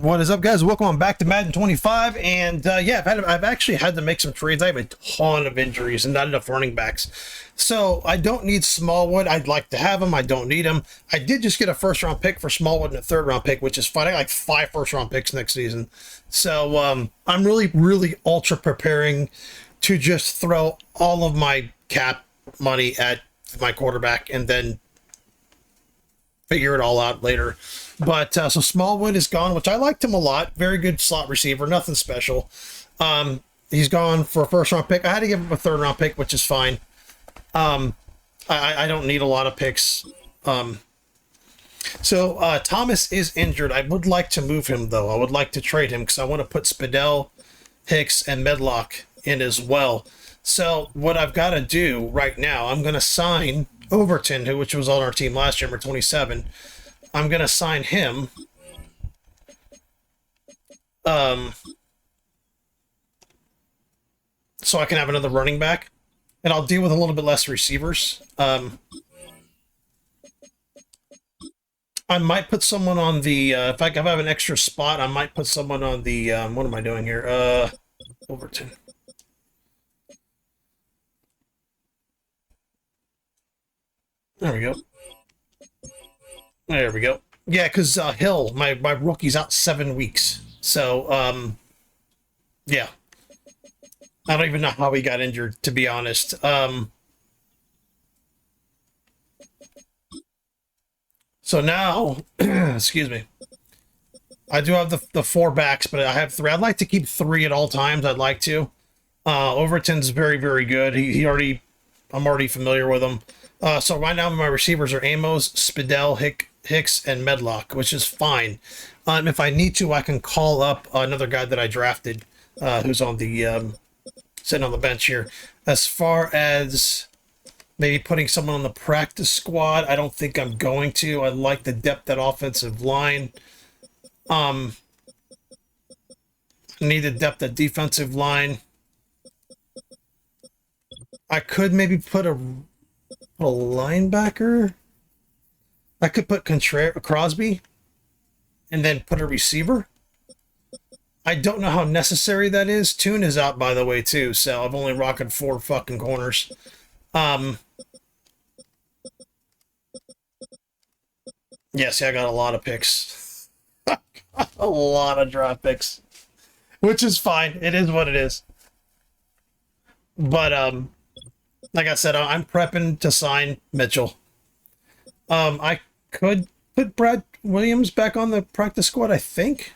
What is up, guys? Welcome on back to Madden 25. And yeah, I've actually had to make some trades. I have a ton of injuries and not enough running backs, so I don't need Smallwood. I'd like to have him. I don't need him. I did just get a first-round pick for Smallwood and a third-round pick, which is fine. I got like 5 first-round picks next season, so I'm really ultra preparing to just throw all of my cap money at my quarterback and then figure it all out later. But so Smallwood is gone, which I liked him a lot. Very good slot receiver, nothing special. He's gone for a first-round pick. I had to give him a third-round pick, which is fine. I don't need a lot of picks. So Thomas is injured. I would like to move him, though. I would like to trade him because I want to put Spadell, Hicks, and Medlock in as well. So what I've got to do right now, I'm going to sign Overton, which was on our team last year, number 27. I'm going to sign him. So I can have another running back. And I'll deal with a little bit less receivers. I might put someone on the... if I have an extra spot, I might put someone on the... what am I doing here? Overton. There we go. There we go. Yeah, because Hill, my rookie's out 7 weeks. So, yeah. I don't even know how he got injured, to be honest. So now, excuse me. I do have the 4 backs, but I have 3. I'd like to keep 3 at all times. I'd like to. Overton's very good. I'm already familiar with him. So right now my receivers are Amos, Spadell, Hicks, and Medlock, which is fine. If I need to, I can call up another guy that I drafted, who's on the sitting on the bench here. As far as maybe putting someone on the practice squad, I don't think I'm going to. I like the depth at offensive line. I need the depth at defensive line. I could maybe put a linebacker. I could put Crosby and then put a receiver. I don't know how necessary that is. Toon is out, by the way, too, so I've only rocking 4 fucking corners. Yeah, see, I got a lot of picks. A lot of draft picks. Which is fine. It is what it is. But, like I said, I'm prepping to sign Mitchell. I could put Brad Williams back on the practice squad, I think.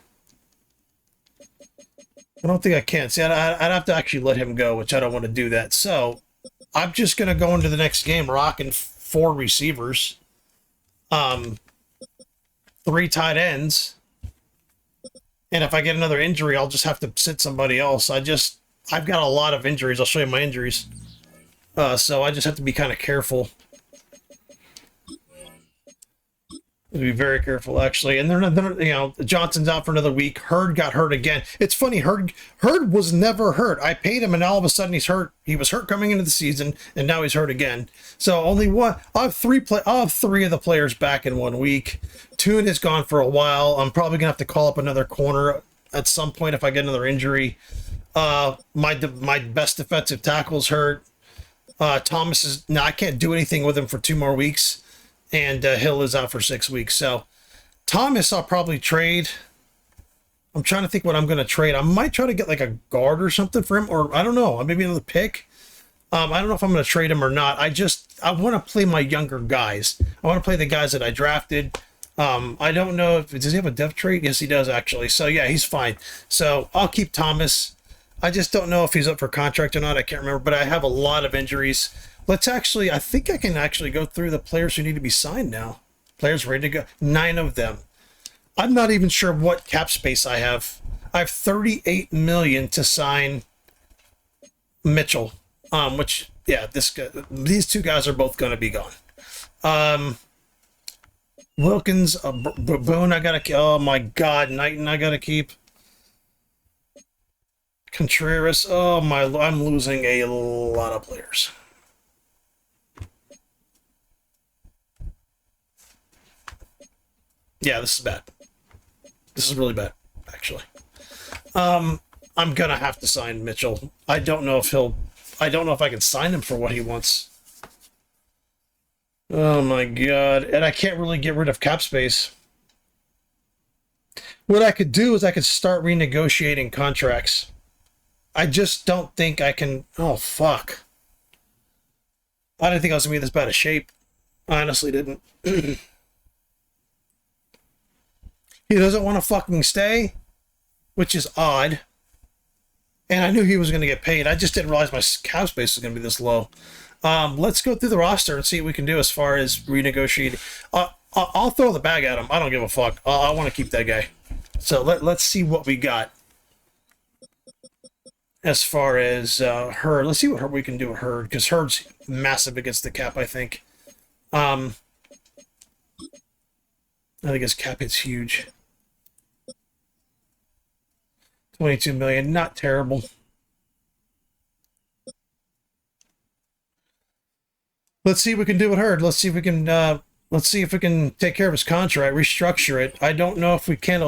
I don't think I can. See, I'd have to actually let him go, which I don't want to do that. So I'm just going to go into the next game rocking 4 receivers, 3 tight ends, and if I get another injury, I'll just have to sit somebody else. I've got a lot of injuries. I'll show you my injuries. So I just have to be kind of careful. Be very careful, actually. And they're you know, Johnson's out for another week. Hurd got hurt again. It's funny. Hurd was never hurt. I paid him, and all of a sudden he's hurt. He was hurt coming into the season, and now he's hurt again. So only one. I'll have 3 of the players back in 1 week. Toon is gone for a while. I'm probably gonna have to call up another corner at some point if I get another injury. My best defensive tackle's hurt. Thomas is I can't do anything with him for 2 more weeks. And Hill is out for 6 weeks. So Thomas I'll probably trade. I'm trying to think what I'm going to trade. I might try to get like a guard or something for him, or I don't know, maybe another pick. I don't know if I'm going to trade him or not. I want to play my younger guys. I want to play the guys that I drafted. I don't know if does he have a depth trait? Yes, he does actually. So yeah, he's fine. So I'll keep Thomas. I just don't know if he's up for contract or not. I can't remember, but I have a lot of injuries. I think I can actually go through the players who need to be signed now. Players ready to go. 9 of them. I'm not even sure what cap space I have. I have $38 million to sign Mitchell. Which, yeah, these 2 guys are both going to be gone. Wilkins, Boone, oh my God, Knighton, I got to keep. Contreras, oh my, I'm losing a lot of players. Yeah, this is bad. This is really bad. actually. I'm gonna have to sign Mitchell. I don't know if he'll. I don't know if I can sign him for what he wants. Oh my god! And I can't really get rid of cap space. What I could do is I could start renegotiating contracts. I just don't think I can. Oh fuck! I didn't think I was gonna be in this bad of shape. I honestly didn't. He doesn't want to fucking stay, which is odd. And I knew he was going to get paid. I just didn't realize my cap space was going to be this low. Let's go through the roster and see what we can do as far as renegotiating. I'll throw the bag at him. I don't give a fuck. I want to keep that guy. So let's see what we got as far as Hurd. Let's see what we can do with Hurd, because Hurd's massive against the cap, I think. I think his cap hit's huge. 22 million, not terrible. Let's see what we can do with Hurd. Let's see if we can take care of his contract, restructure it. I don't know if we can.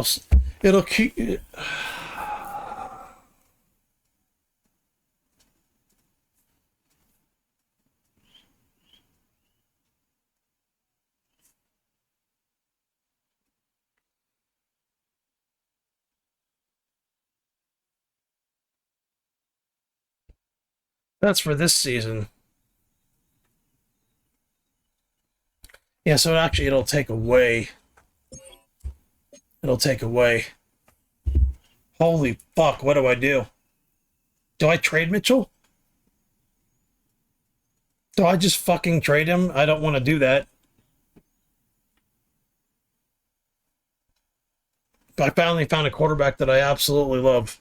It'll keep. That's for this season. Yeah, so actually it'll take away. It'll take away. Holy fuck, what do I do? Do I trade Mitchell? Do I just fucking trade him? I don't want to do that. But I finally found a quarterback that I absolutely love.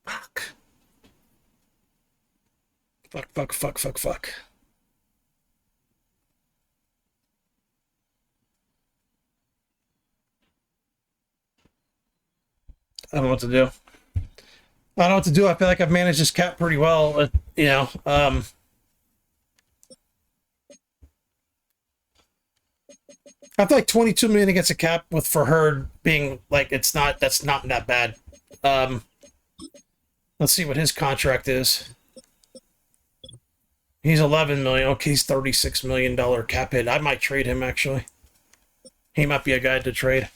Fuck. Fuck, fuck, fuck, fuck, fuck. I don't know what to do. I don't know what to do. I feel like I've managed this cap pretty well. I feel like 22 million against a cap with for Hurd being like that's not that bad. Let's see what his contract is. He's 11 million. Okay, he's $36 million cap hit. I might trade him actually. He might be a guy to trade.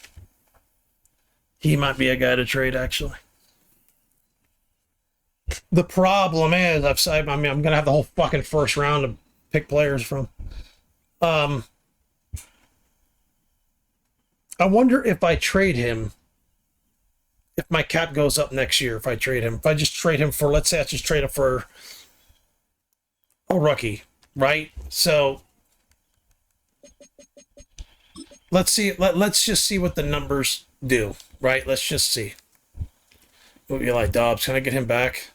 He might be a guy to trade actually. The problem is I'm gonna have the whole fucking first round to pick players from. I wonder if I trade him, if my cap goes up next year, if I trade him. If I just trade him for, let's say I just trade him for a rookie, right? So let's see. Let's just see what the numbers do, right? Let's just see. What you like, Dobbs? Can I get him back?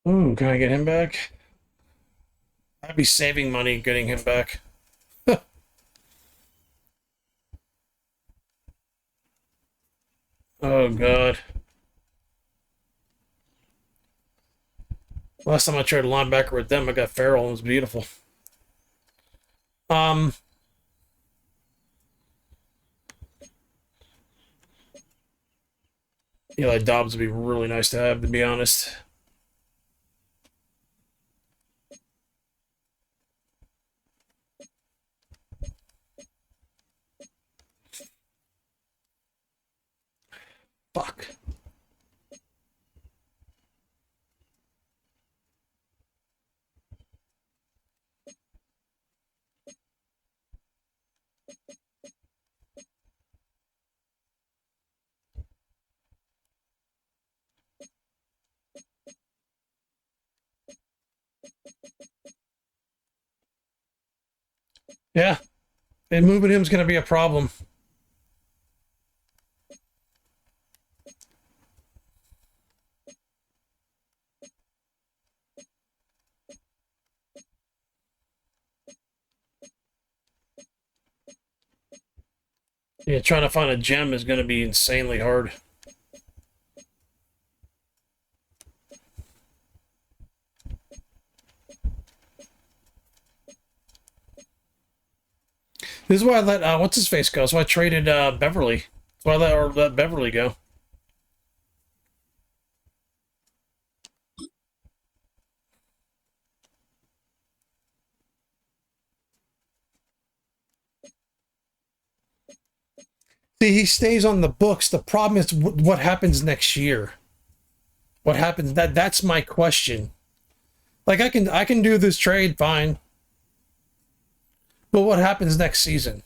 Ooh, can I get him back? I'd be saving money getting him back. Oh god. Last time I tried a linebacker with them, I got Farrell. It was beautiful. Eli Dobbs would be really nice to have, to be honest. Fuck. Yeah. And moving him's going to be a problem. Yeah, trying to find a gem is going to be insanely hard. This is why I let what's his face go. So I traded Beverly. That's why I let Beverly go. See, he stays on the books. The problem is what happens next year. What happens? That's my question. Like I can do this trade fine, but what happens next season?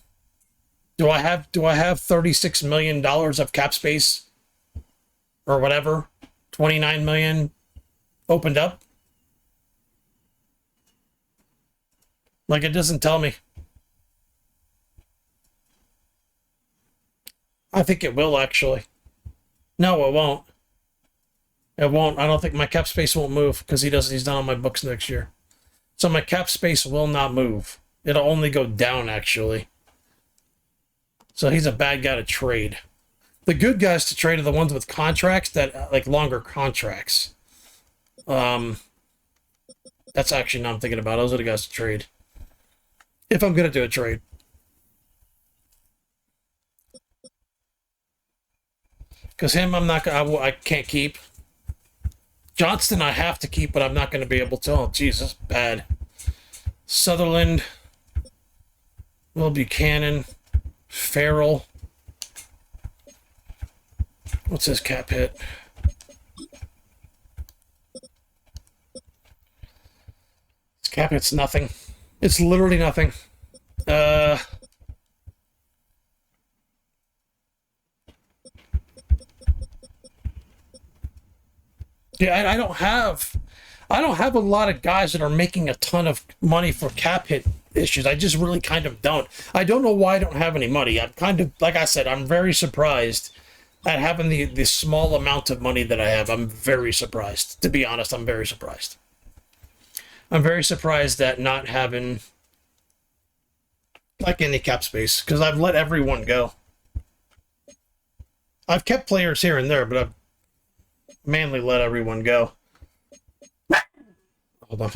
Do I have $36 million of cap space or whatever? 29 million opened up? Like it doesn't tell me. I think it will actually. No, it won't. It won't. I don't think my cap space won't move because he's not on my books next year. So my cap space will not move. It'll only go down actually. So he's a bad guy to trade. The good guys to trade are the ones with contracts that like longer contracts. That's actually not I'm thinking about. Those are the guys to trade. If I'm gonna do a trade. Because him, I'm not gonna. I can't keep. Johnston, I have to keep, but I'm not going to be able to. Oh, Jesus, bad. Sutherland, Will Buchanan, Farrell. What's his cap hit? His cap hit's nothing. It's literally nothing. Yeah, I don't have a lot of guys that are making a ton of money for cap hit issues. I just really kind of don't. I don't know why I don't have any money. I'm kind of, like I said, I'm very surprised at having the small amount of money that I have. I'm very surprised. To be honest, I'm very surprised. I'm very surprised at not having like any cap space because I've let everyone go. I've kept players here and there, but I've mainly let everyone go. Hold on.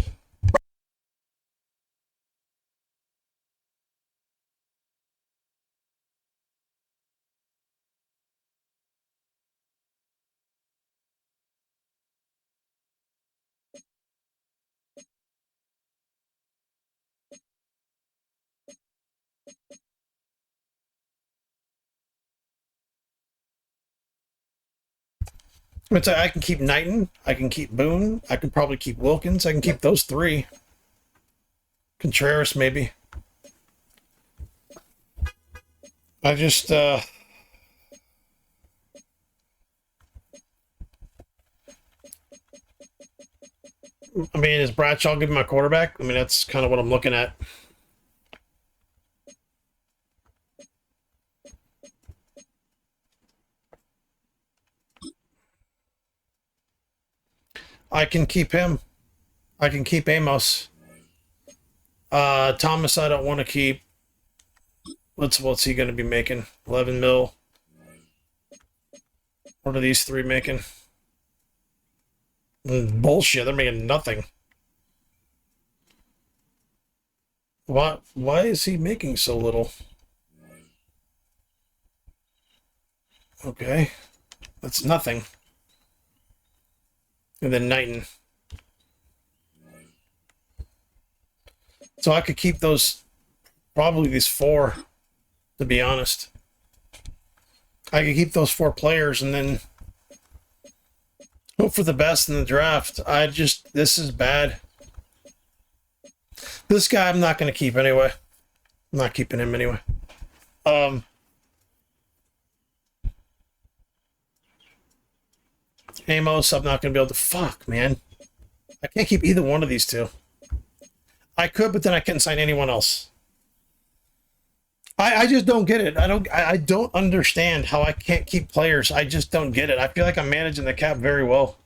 I can keep Knighton. I can keep Boone. I can probably keep Wilkins. I can keep those three. Contreras, maybe. I just, I mean, is Bradshaw giving my quarterback? I mean, that's kind of what I'm looking at. I can keep him. I can keep Amos. Thomas, I don't want to keep. What's he going to be making? 11 mil. What are these three making? Bullshit. They're making nothing. Why is he making so little? Okay. That's nothing. And then Knighton. So I could keep those, probably these four, to be honest. I could keep those four players and then hope for the best in the draft. This is bad. This guy I'm not going to keep anyway. I'm not keeping him anyway. Amos, I'm not going to be able to. Fuck, man. I can't keep either one of these two. I could, but then I couldn't sign anyone else. I just don't get it. I don't understand how I can't keep players. I just don't get it. I feel like I'm managing the cap very well.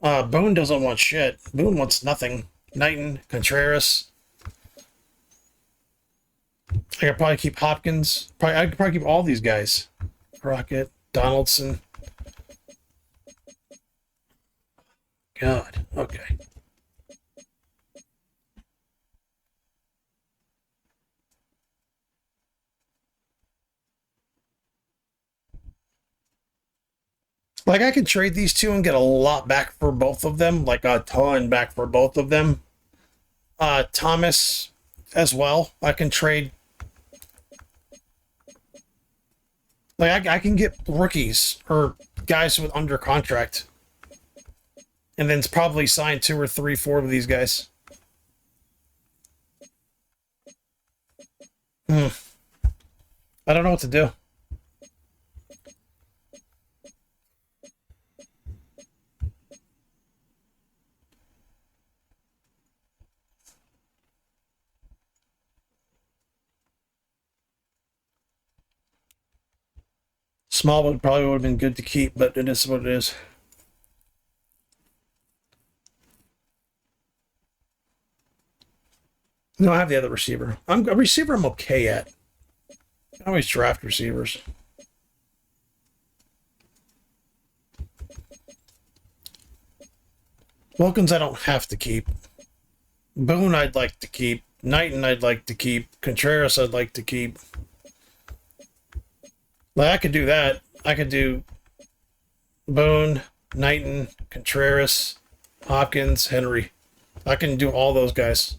Boone doesn't want shit. Boone wants nothing. Knighton, Contreras. I could probably keep Hopkins. I could probably keep all these guys. Crockett, Donaldson. God. Okay. Like, I could trade these two and get a lot back for both of them, like a ton back for both of them. Thomas as well. I can trade. Like, I can get rookies or guys with under contract. And then probably sign 2 or 3, 4 of these guys. I don't know what to do. Smallwood probably would have been good to keep, but it is what it is. No, I have the other receiver. A receiver I'm okay at. I always draft receivers. Wilkins I don't have to keep. Boone I'd like to keep. Knighton I'd like to keep. Contreras I'd like to keep. Well, I could do that. I could do Boone, Knighton, Contreras, Hopkins, Henry. I can do all those guys.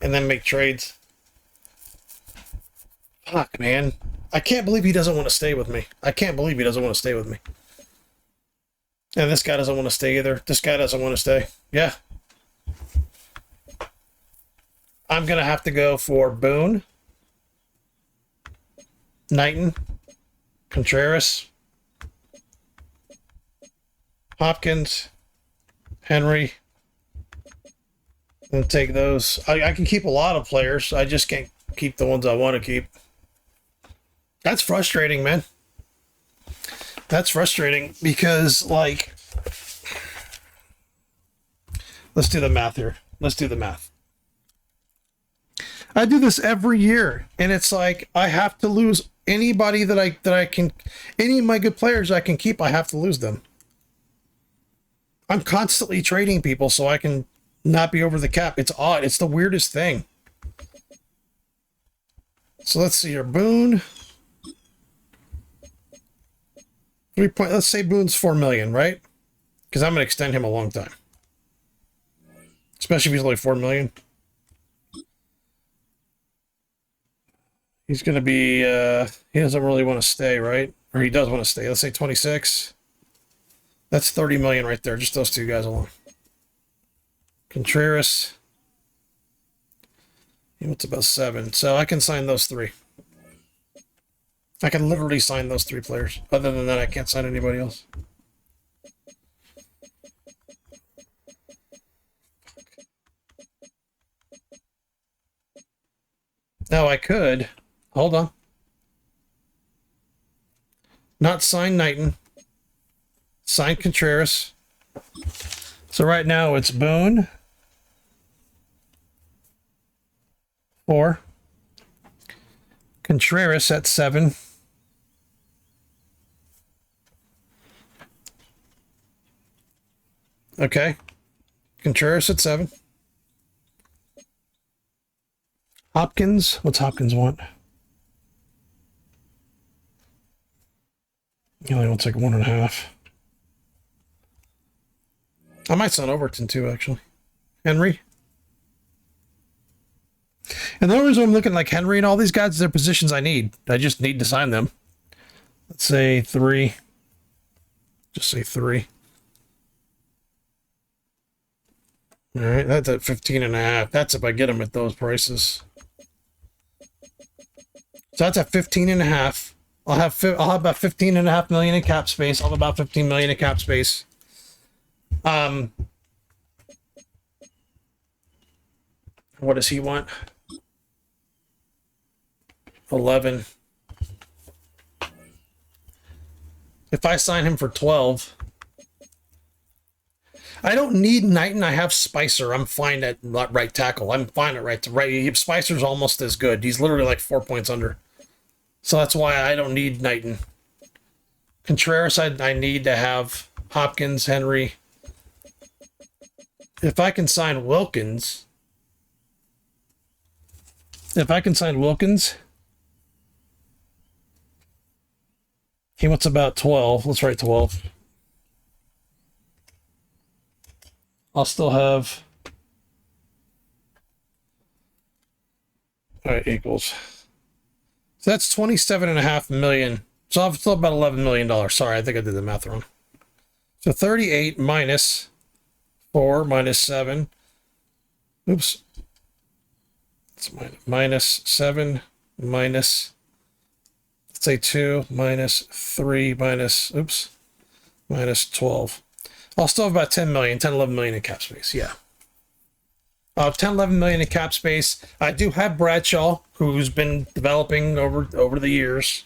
And then make trades. Fuck, man. I can't believe he doesn't want to stay with me. I can't believe he doesn't want to stay with me. And this guy doesn't want to stay either. This guy doesn't want to stay. Yeah. I'm going to have to go for Boone, Knighton, Contreras, Hopkins, Henry, and take those. I can keep a lot of players. I just can't keep the ones I want to keep. That's frustrating, man. That's frustrating because, like, let's do the math here. Let's do the math. I do this every year, and it's like I have to lose anybody that I can, any of my good players I can keep. I have to lose them. I'm constantly trading people so I can not be over the cap. It's odd. It's the weirdest thing. So let's see here. Boone. Let's say Boone's 4 million, right? Because I'm going to extend him a long time. Especially if he's only 4 million. He's going to be, he doesn't really want to stay, right? Or he does want to stay. Let's say 26. That's 30 million right there. Just those two guys alone. Contreras. He wants about 7. So I can sign those 3. I can literally sign those 3 players. Other than that, I can't sign anybody else. Now I could. Hold on. Not sign Knighton. Sign Contreras. So right now it's Boone. 4. Contreras at 7. Okay. Contreras at 7. Hopkins. What's Hopkins want? He only wants like 1.5. I might sign Overton too, actually. Henry. And the only reason I'm looking like Henry and all these guys, they're positions I need. I just need to sign them. Let's say 3. Just say 3. All right, that's at 15.5. That's if I get them at those prices. So that's at 15.5. I'll have about 15.5 million in cap space. I'll have about 15 million in cap space. What does he want? 11. If I sign him for 12, I don't need Knighton. I have Spicer. I'm fine at right tackle. I'm fine at right. Spicer's almost as good. He's literally like 4 points under. So that's why I don't need Knighton. Contreras, I need to have Hopkins, Henry. If I can sign Wilkins, he wants about 12. Let's write 12. I'll still have. All right, equals. So that's 27.5 million. So I've still about $11 million. Sorry, I think I did the math wrong. So 38 minus 4 minus 7. Oops. It's minus 7 minus, let's say 2 minus 3 minus, oops, minus 12. I'll still have about 10 million, 10, 11 million in cap space. Yeah. 10, 11 million in cap space. I do have Bradshaw, who's been developing over the years.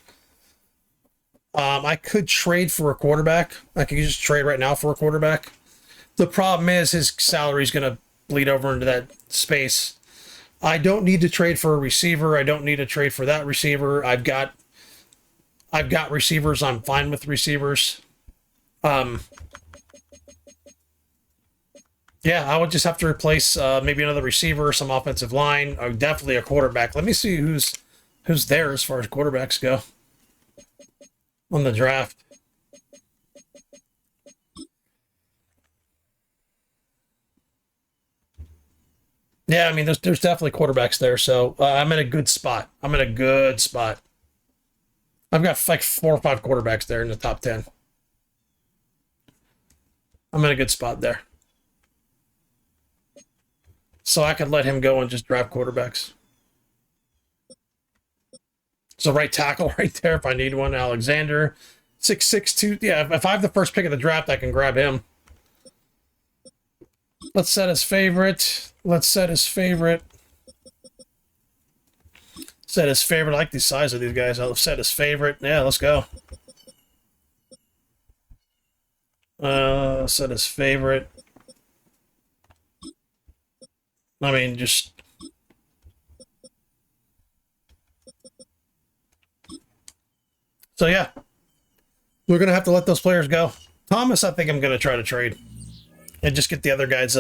I could trade for a quarterback. I could just trade right now for a quarterback. The problem is his salary is going to bleed over into that space. I don't need to trade for a receiver. I don't need to trade for that receiver. I've got receivers. I'm fine with receivers. Yeah, I would just have to replace maybe another receiver, some offensive line, definitely a quarterback. Let me see who's there as far as quarterbacks go on the draft. Yeah, I mean, there's definitely quarterbacks there, so I'm in a good spot. I've got like 4 or 5 quarterbacks there in the top 10. I'm in a good spot there. So I could let him go and just draft quarterbacks. So right tackle right there if I need one. Alexander, 6'6", 2. Yeah, if I have the first pick of the draft, I can grab him. Let's set his favorite. I like the size of these guys. I'll set his favorite. Yeah, let's go. Set his favorite. I mean, just... So, yeah. We're going to have to let those players go. Thomas, I think I'm going to try to trade. And just get the other guys...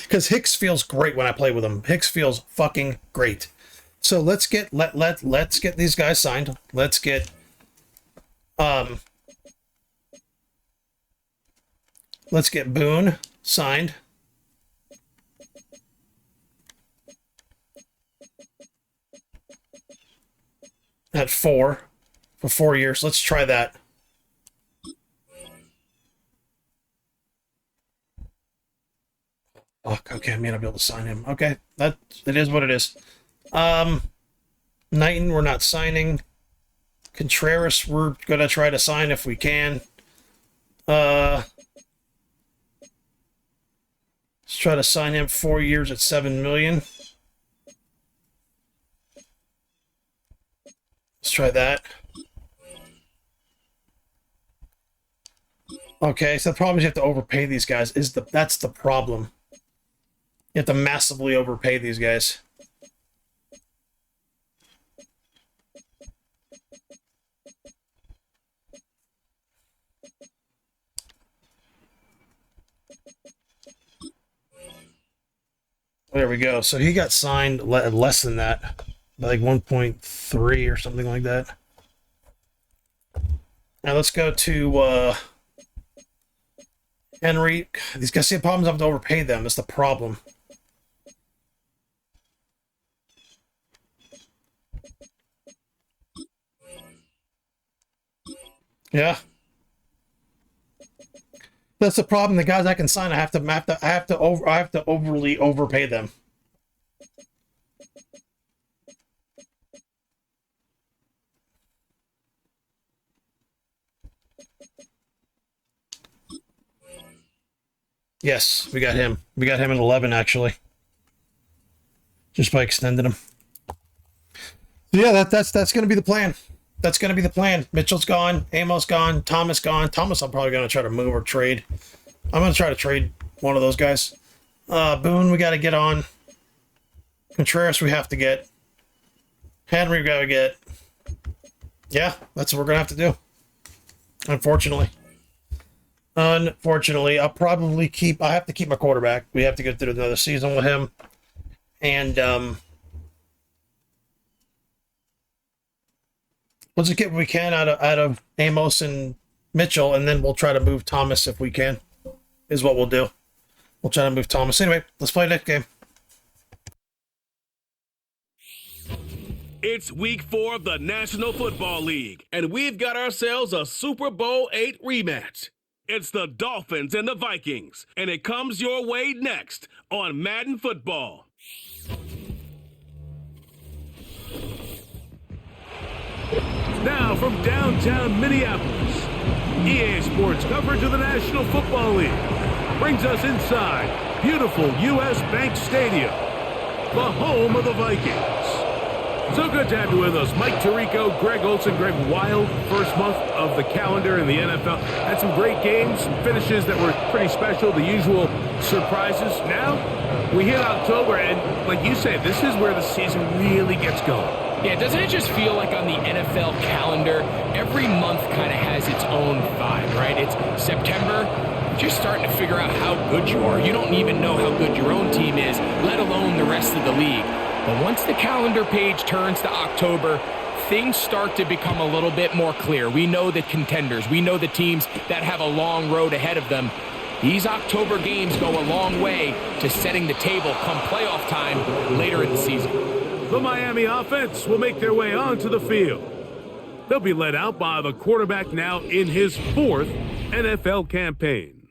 Because Hicks feels great when I play with him. Hicks feels fucking great. So let's get... Let's get these guys signed. Let's get... Let's get Boone signed. At 4 for 4 years. Let's try that. Fuck, okay, I may not be able to sign him. Okay, it is what it is. Knighton, we're not signing. Contreras, we're gonna try to sign if we can. Let's try to sign him 4 years at 7 million. Let's try that. Okay, so the problem is you have to overpay these guys. That's the problem. You have to massively overpay these guys. There we go. So he got signed less than that. Like 1.3 or something like that. Now let's go to Henry. These guys see the problems. I have to overpay them. That's the problem. Yeah. That's the problem. The guys I can sign, I have to overly overpay them. Yes, we got him. We got him at 11, actually. Just by extending him. Yeah, that's going to be the plan. That's going to be the plan. Mitchell's gone. Amos gone. Thomas gone. Thomas I'm probably going to try to move or trade. I'm going to try to trade one of those guys. Boone, we got to get on. Contreras, we have to get. Henry, we got to get. Yeah, that's what we're going to have to do. Unfortunately. I'll probably I have to keep my quarterback. We have to get through another season with him. And, we'll just get what we can out of Amos and Mitchell, and then we'll try to move Thomas if we can, is what we'll do. We'll try to move Thomas. Anyway, let's play next game. It's week 4 of the National Football League, and we've got ourselves a Super Bowl VIII rematch. It's the Dolphins and the Vikings, and it comes your way next on Madden Football. Now from downtown Minneapolis, EA Sports coverage of the National Football League brings us inside beautiful U.S. Bank Stadium, the home of the Vikings. So good to have you with us. Mike Tirico, Greg Olson, Greg Wild, first month of the calendar in the NFL. Had some great games, some finishes that were pretty special, the usual surprises. Now, we hit October, and like you said, this is where the season really gets going. Yeah, doesn't it just feel like on the NFL calendar, every month kind of has its own vibe, right? It's September, you're just starting to figure out how good you are. You don't even know how good your own team is, let alone the rest of the league. But once the calendar page turns to October, things start to become a little bit more clear. We know the contenders. We know the teams that have a long road ahead of them. These October games go a long way to setting the table come playoff time later in the season. The Miami offense will make their way onto the field. They'll be led out by the quarterback now in his 4th NFL campaign.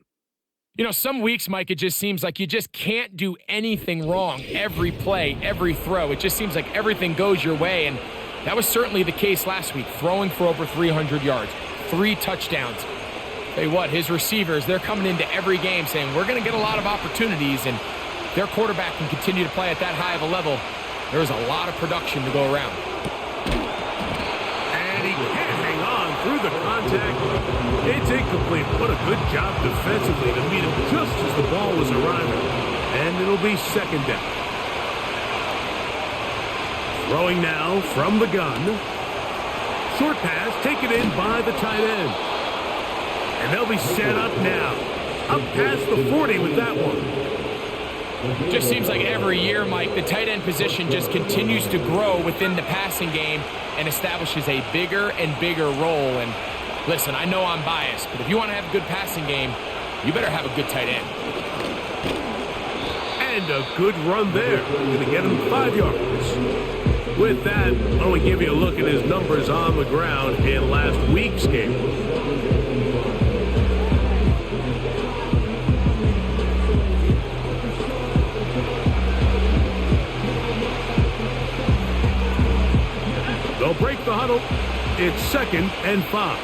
You know, some weeks, Mike, it just seems like you just can't do anything wrong. Every play, every throw, it just seems like everything goes your way, and that was certainly the case last week, throwing for over 300 yards, 3 touchdowns. Tell you what, his receivers, they're coming into every game saying, we're going to get a lot of opportunities, and their quarterback can continue to play at that high of a level. There's a lot of production to go around. And he can't hang on through the contact. It's incomplete. What a good job defensively to meet him just as the ball was arriving. And it'll be second down. Throwing now from the gun. Short pass taken in by the tight end. And they'll be set up now. Up past the 40 with that one. Just seems like every year, Mike, the tight end position just continues to grow within the passing game and establishes a bigger and bigger role. And listen, I know I'm biased, but if you want to have a good passing game, you better have a good tight end. And a good run there. Going to get him 5 yards. With that, why don't we give you a look at his numbers on the ground in last week's game. They'll break the huddle. It's 2nd and 5.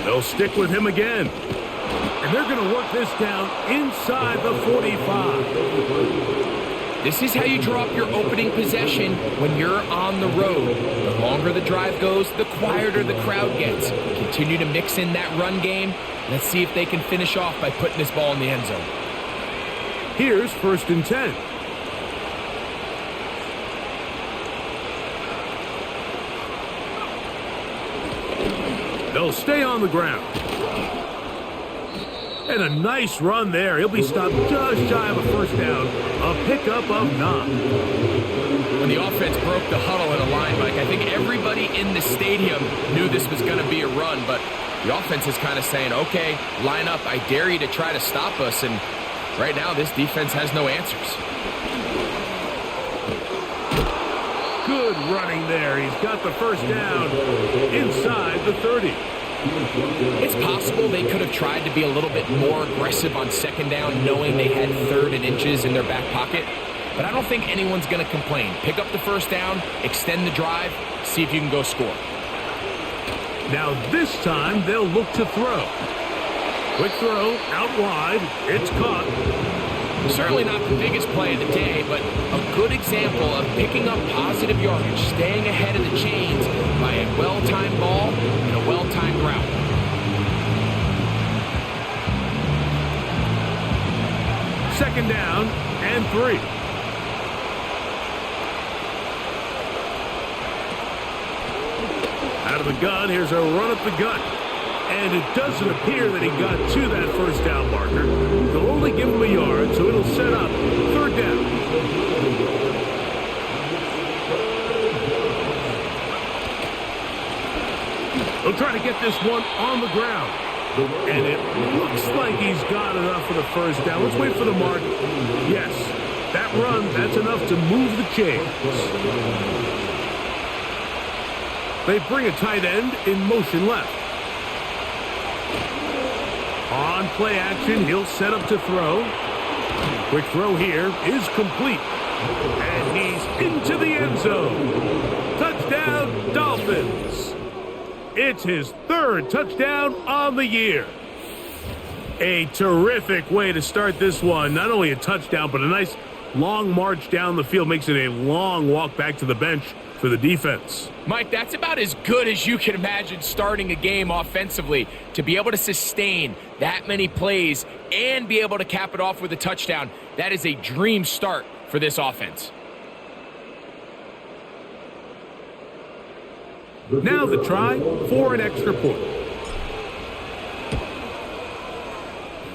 They'll stick with him again. And they're going to work this down inside the 45. This is how you draw up your opening possession when you're on the road. The longer the drive goes, the quieter the crowd gets. Continue to mix in that run game. Let's see if they can finish off by putting this ball in the end zone. Here's 1st and 10. They'll stay on the ground. And a nice run there. He'll be stopped just shy of a 1st down. A pickup of 9. When the offense broke the huddle at a line, Mike, I think everybody in the stadium knew this was going to be a run, but the offense is kind of saying, okay, line up. I dare you to try to stop us, and right now, this defense has no answers. Good running there. He's got the 1st down inside the 30. It's possible they could have tried to be a little bit more aggressive on 2nd down, knowing they had 3rd and inches in their back pocket. But I don't think anyone's going to complain. Pick up the 1st down, extend the drive, see if you can go score. Now this time, they'll look to throw. Quick throw, out wide. It's caught. Certainly not the biggest play of the day, but a good example of picking up positive yardage, staying ahead of the chains by a well-timed ball and a well-timed route. Second down and 3. Out of the gun, here's a run up the gut. And it doesn't appear that he got to that first down marker. They'll only give him a yard, so it'll set up third down. They'll try to get this one on the ground. And it looks like he's got enough for the first down. Let's wait for the mark. Yes, that run, that's enough to move the chains. They bring a tight end in motion left. On play action, he'll set up to throw. Quick throw here is complete. And he's into the end zone. Touchdown, Dolphins. It's his third touchdown on the year. A terrific way to start this one. Not only a touchdown, but a nice long march down the field. Makes it a long walk back to the bench for the defense. Mike, that's about as good as you can imagine starting a game offensively. To be able to sustain that many plays and be able to cap it off with a touchdown, that is a dream start for this offense. Now the try for an extra point.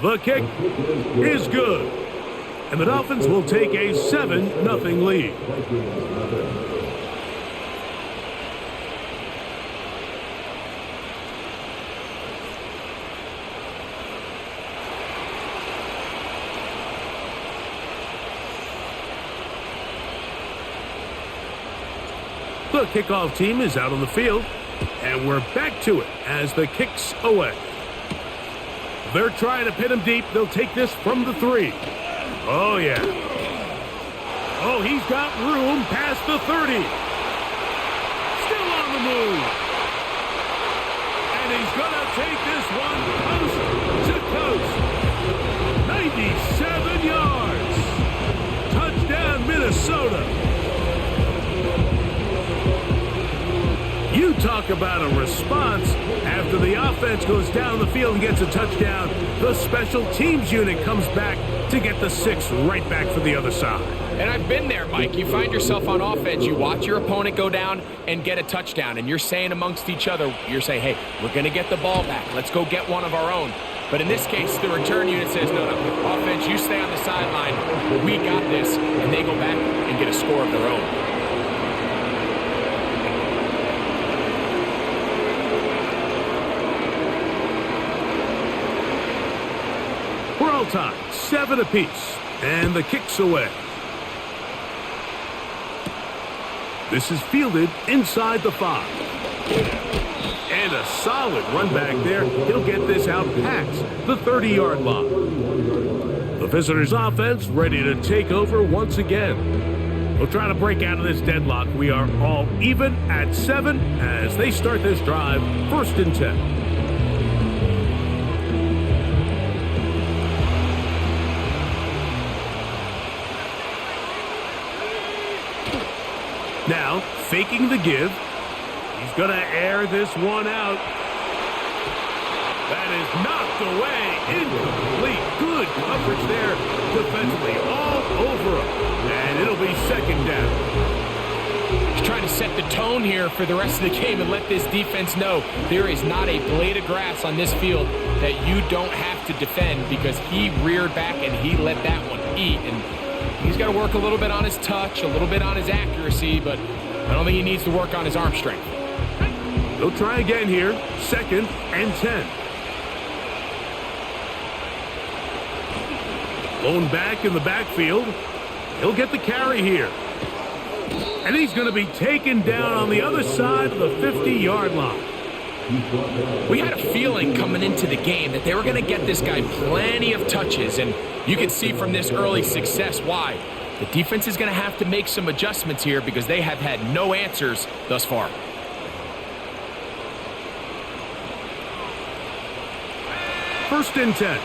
The kick is good. And the Dolphins will take a 7-0 lead. The kickoff team is out on the field, and we're back to it as the kick's away. They're trying to pin him deep. They'll take this from the 3. Oh, yeah. Oh, he's got room past the 30. Still on the move. And he's going to take this one coast to coast. 97 yards. Touchdown, Minnesota. You talk about a response. After the offense goes down the field and gets a touchdown, the special teams unit comes back to get the 6 right back for the other side. And I've been there, Mike. You find yourself on offense, you watch your opponent go down and get a touchdown, and you're saying amongst each other, you're saying, hey, we're going to get the ball back. Let's go get one of our own. But in this case, the return unit says, no, offense, you stay on the sideline. We got this. And they go back and get a score of their own. We're all tied, 7 apiece, and the kick's away. This is fielded inside the 5. And a solid run back there. He'll get this out past the 30-yard line. The visitors' offense ready to take over once again. We'll try to break out of this deadlock. We are all even at 7 as they start this drive, 1st and 10. Now, faking the give. He's going to air this one out. That is knocked away. Incomplete. Good coverage there defensively. All over him. And it'll be 2nd down. He's trying to set the tone here for the rest of the game and let this defense know there is not a blade of grass on this field that you don't have to defend, because he reared back and he let that one eat. And he's got to work a little bit on his touch, a little bit on his accuracy, but I don't think he needs to work on his arm strength. They'll try again here. 2nd and 10. Lone back in the backfield. He'll get the carry here. And he's going to be taken down on the other side of the 50-yard line. We had a feeling coming into the game that they were going to get this guy plenty of touches, and you can see from this early success why. The defense is going to have to make some adjustments here because they have had no answers thus far. First and 10.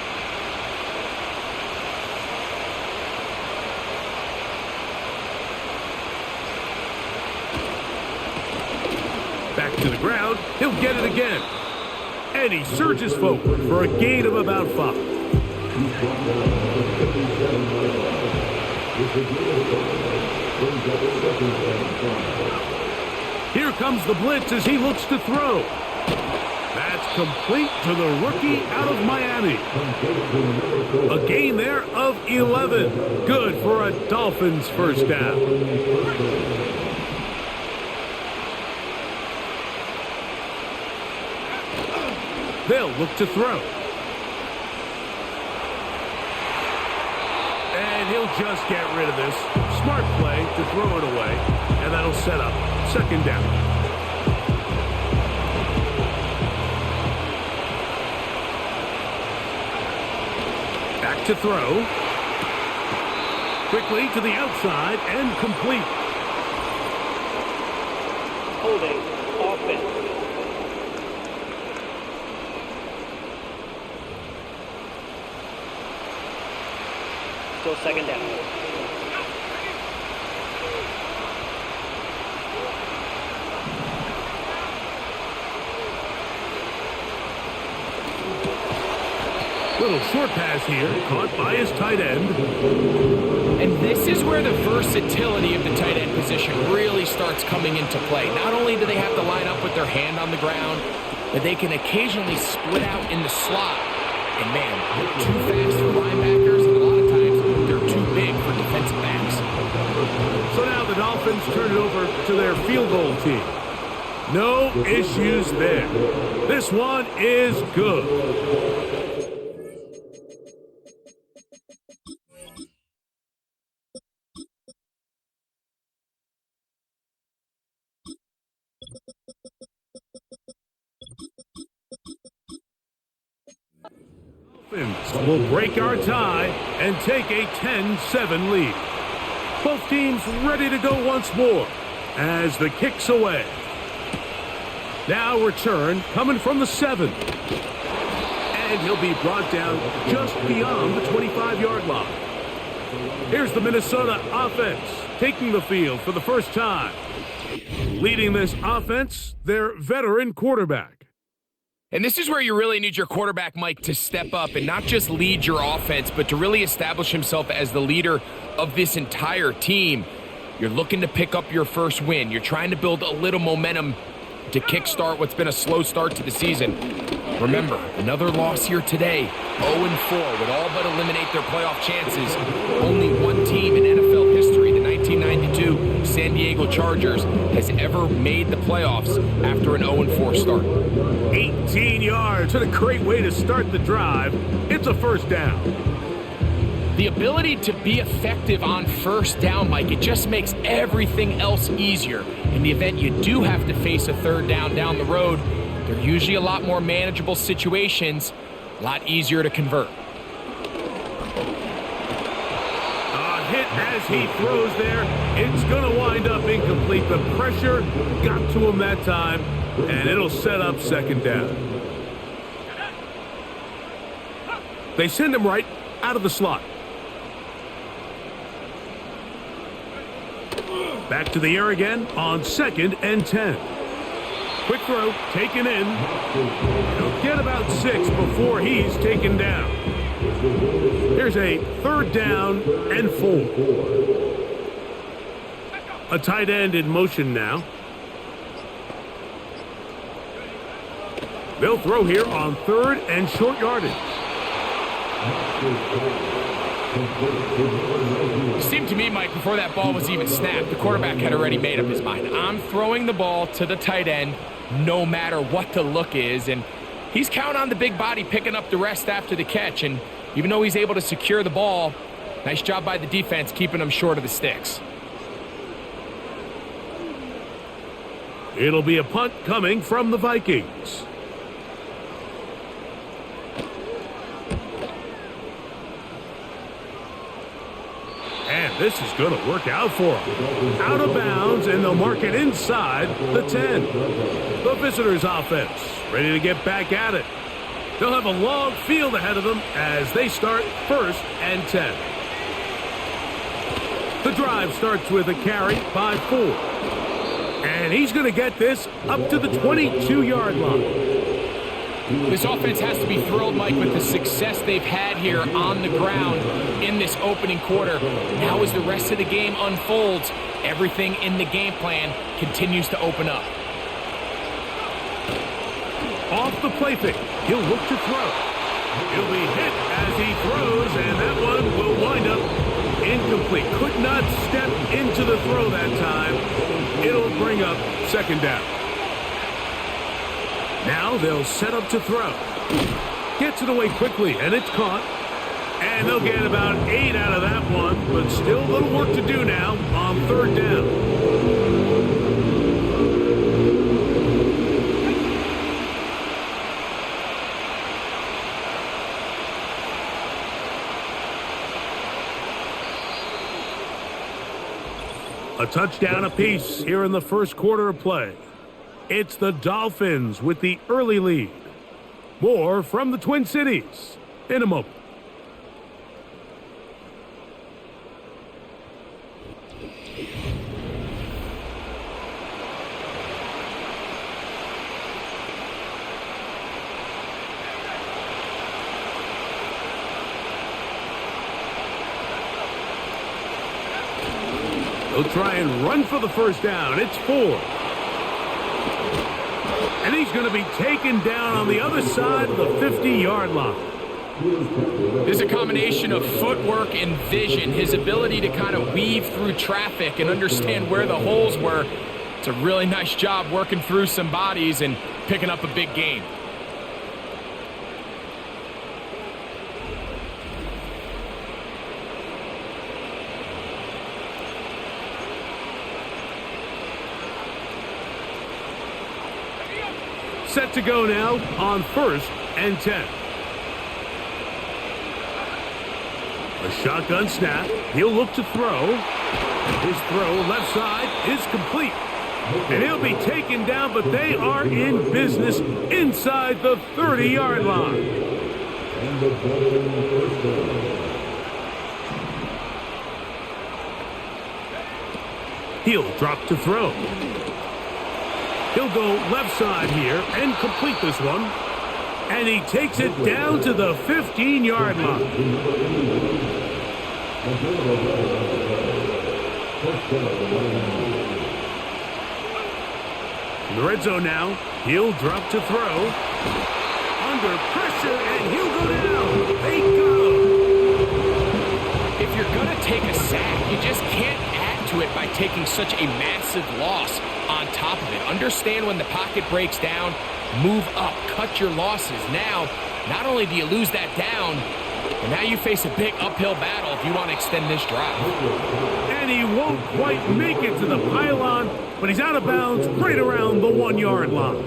Back to the ground. He'll get it again. And he surges forward for a gain of about 5. Here comes the blitz as he looks to throw. That's complete to the rookie out of Miami. A gain there of 11. Good for a Dolphins first down. They'll look to throw. And he'll just get rid of this. Smart play to throw it away. And that'll set up second down. Back to throw. Quickly to the outside and complete. Holding offense. Still second down. Little short pass here, caught by his tight end. And this is where the versatility of the tight end position really starts coming into play. Not only do they have to line up with their hand on the ground, but they can occasionally split out in the slot. And man, they're too fast for linebackers, and a lot of times they're too big for defensive backs. So now the Dolphins turn it over to their field goal team. No issues there. This one is good. Dolphins will break our tie and take a 10-7 lead. Both teams ready to go once more as the kick's away. Now return coming from the 7. And he'll be brought down just beyond the 25-yard line. Here's the Minnesota offense taking the field for the first time. Leading this offense, their veteran quarterback. And this is where you really need your quarterback, Mike, to step up and not just lead your offense, but to really establish himself as the leader of this entire team. You're looking to pick up your first win. You're trying to build a little momentum to kickstart what's been a slow start to the season. Remember, another loss here today, 0-4, would all but eliminate their playoff chances. Only one team in NFL history, the 1992 San Diego Chargers, has ever made the playoffs after an 0-4 start. 18 yards, and a great way to start the drive. It's a first down. The ability to be effective on first down, Mike, it just makes everything else easier. In the event you do have to face a third down the road, they're usually a lot more manageable situations, a lot easier to convert. A hit as he throws there. It's going to wind up incomplete. The pressure got to him that time, and it'll set up second down. They send him right out of the slot. Back to the air again on 2nd and 10. Quick throw, taken in. He'll get about 6 before he's taken down. Here's a third down and 4. A tight end in motion now. They'll throw here on 3rd and short yardage. It seemed to me, Mike, before that ball was even snapped, the quarterback had already made up his mind. I'm throwing the ball to the tight end no matter what the look is, and he's counting on the big body picking up the rest after the catch, and even though he's able to secure the ball, nice job by the defense keeping him short of the sticks. It'll be a punt coming from the Vikings. And this is going to work out for them. Out of bounds, and they'll mark it inside the 10. The visitors' offense ready to get back at it. They'll have a long field ahead of them as they start 1st and 10. The drive starts with a carry by 4. And he's going to get this up to the 22-yard line. This offense has to be thrilled, Mike, with the success they've had here on the ground in this opening quarter. Now as the rest of the game unfolds, everything in the game plan continues to open up. Off the play fake, he'll look to throw. He'll be hit as he throws, and that one will wind up incomplete. Could not step into the throw that time. It'll bring up second down. Now they'll set up to throw. Gets it away quickly, and it's caught. And they'll get about 8 out of that one, but still a little work to do now on third down. A touchdown apiece here in the first quarter of play. It's the Dolphins with the early lead. More from the Twin Cities in a moment. They'll try and run for the first down. It's 4. And he's going to be taken down on the other side of the 50-yard line. There's a combination of footwork and vision, his ability to kind of weave through traffic and understand where the holes were. It's a really nice job working through some bodies and picking up a big gain. Set to go now on 1st and 10. A shotgun snap. He'll look to throw. His throw left side is complete. And he'll be taken down, but they are in business inside the 30-yard line. He'll drop to throw. He'll go left side here and complete this one. And he takes it down to the 15-yard line. In the red zone now, he'll drop to throw. Under pressure, and he'll go down. They got him. If you're going to take a sack, you just can't add to it by taking such a massive loss on top of it. Understand when the pocket breaks down, move up, cut your losses. Now, not only do you lose that down, but now you face a big uphill battle if you want to extend this drive. And he won't quite make it to the pylon, but he's out of bounds right around the 1-yard line.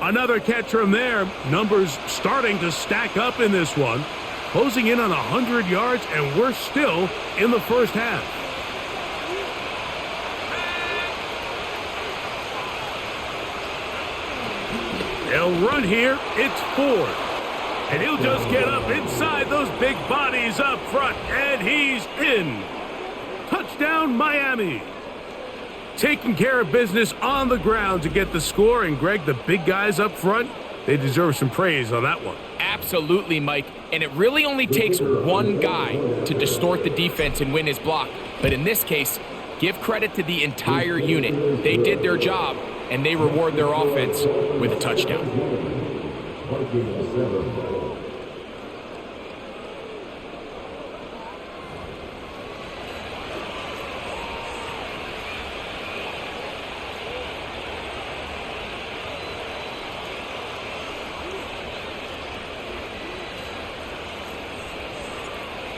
Another catch from there. Numbers starting to stack up in this one. Closing in on 100 yards, and we're still in the first half. They'll run here. It's Ford. And he'll just get up inside those big bodies up front. And he's in. Touchdown, Miami. Taking care of business on the ground to get the score. And, Greg, the big guys up front, they deserve some praise on that one. Absolutely, Mike. And it really only takes one guy to distort the defense and win his block. But in this case, give credit to the entire unit. They did their job, and they reward their offense with a touchdown.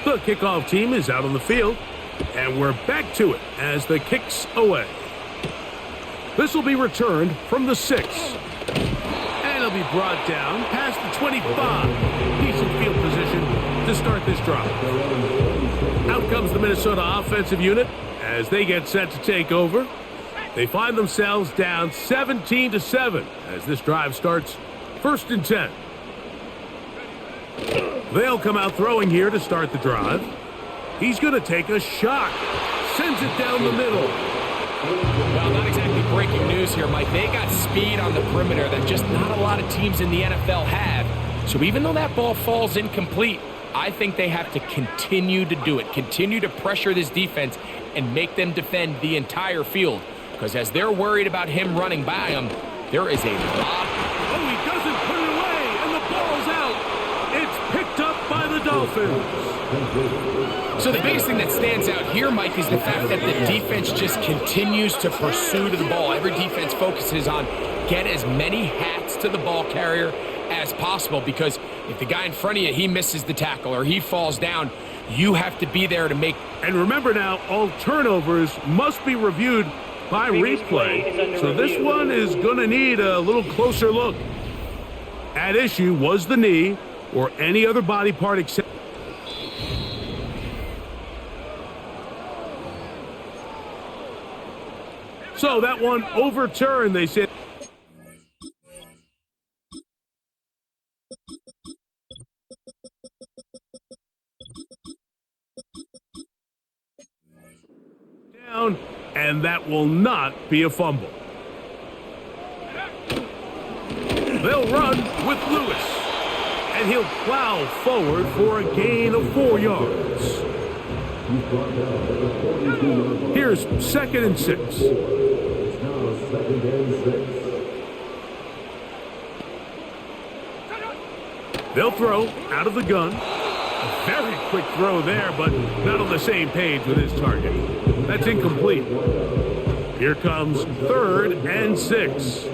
The kickoff team is out on the field, and we're back to it as the kick's away. This will be returned from the 6. And it'll be brought down past the 25. Decent field position to start this drive. Out comes the Minnesota offensive unit as they get set to take over. They find themselves down 17-7 as this drive starts 1st and 10. They'll come out throwing here to start the drive. He's going to take a shot. Sends it down the middle. Well, not exactly breaking news here, Mike. They got speed on the perimeter that just not a lot of teams in the NFL have. So even though that ball falls incomplete, I think they have to continue to do it, continue to pressure this defense and make them defend the entire field. Because as they're worried about him running by them, there is a lot. Oh, he doesn't put it away, and the ball's out. It's picked up by the Dolphins. So the biggest thing that stands out here, Mike, is the fact that the defense just continues to pursue to the ball. Every defense focuses on get as many hats to the ball carrier as possible, because if the guy in front of you, he misses the tackle or he falls down, you have to be there to make. And remember now, all turnovers must be reviewed by replay. So this one is going to need a little closer look. At issue was the knee or any other body part except. So that one overturned, they said. Down, and that will not be a fumble. They'll run with Lewis, and he'll plow forward for a gain of 4 yards. Here's 2nd and 6. They'll throw out of the gun. A very quick throw there, but not on the same page with his target. That's incomplete. Here comes 3rd and 6.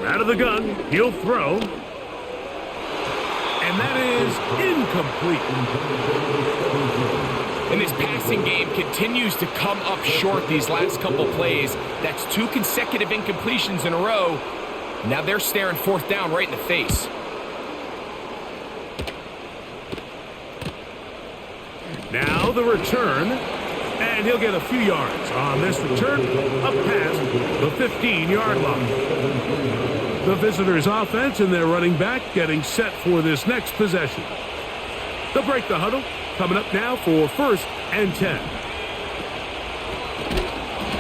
Out of the gun, he'll throw. And that is incomplete. And this passing game continues to come up short these last couple plays. That's 2 consecutive incompletions in a row. Now they're staring 4th down right in the face. Now the return, and he'll get a few yards on this return up past the 15-yard line. The visitors' offense and their running back getting set for this next possession. They'll break the huddle, coming up now for 1st and 10.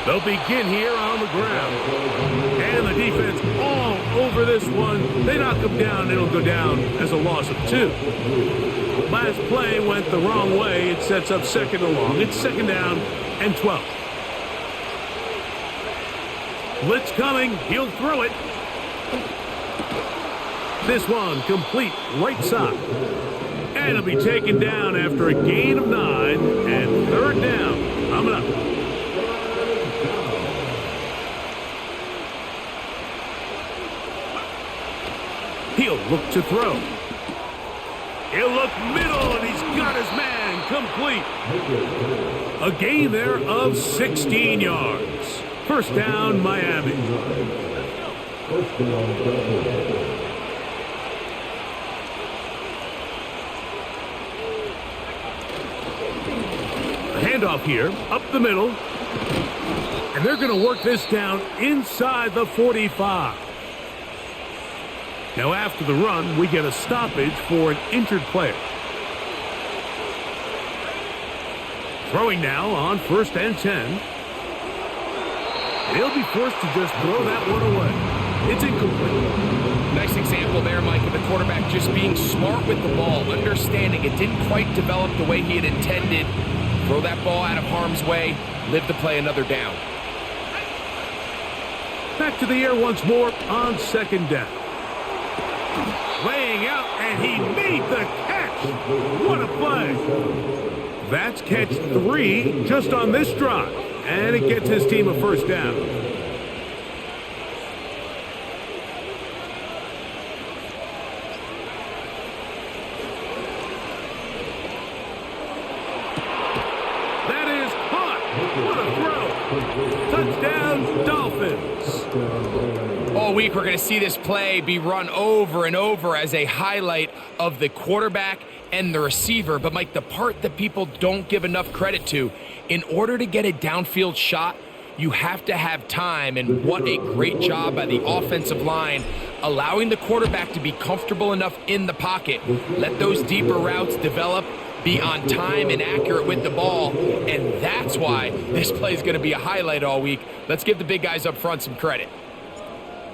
They'll begin here on the ground. And the defense all over this one. They knock him down. It'll go down as a loss of 2. Last play went the wrong way. It sets up 2nd and long. It's 2nd down and 12. Blitz coming. He'll throw it. This one complete right side. And it'll be taken down after a gain of 9 and 3rd down. Coming up. He'll look to throw. He'll look middle, and he's got his man complete. A gain there of 16 yards. 1st down, Miami. A handoff here, up the middle. And they're going to work this down inside the 45. Now after the run, we get a stoppage for an injured player. Throwing now on 1st and 10. And he'll be forced to just throw that one away. It's incomplete. Nice example there, Mike, of the quarterback just being smart with the ball, understanding it didn't quite develop the way he had intended. Throw that ball out of harm's way, live to play another down. Back to the air once more on 2nd down. Laying out, and he made the catch. What a play. That's catch 3 just on this drive, and it gets his team a 1st down. That is caught. What a throw. Touchdown, Dolphins. All week, we're going to see this play be run over and over as a highlight of the quarterback and the receiver. But, Mike, the part that people don't give enough credit to, in order to get a downfield shot, you have to have time. And what a great job by the offensive line, allowing the quarterback to be comfortable enough in the pocket. Let those deeper routes develop. be on time and accurate with the ball, and that's why this play is going to be a highlight all week. Let's give the big guys up front some credit.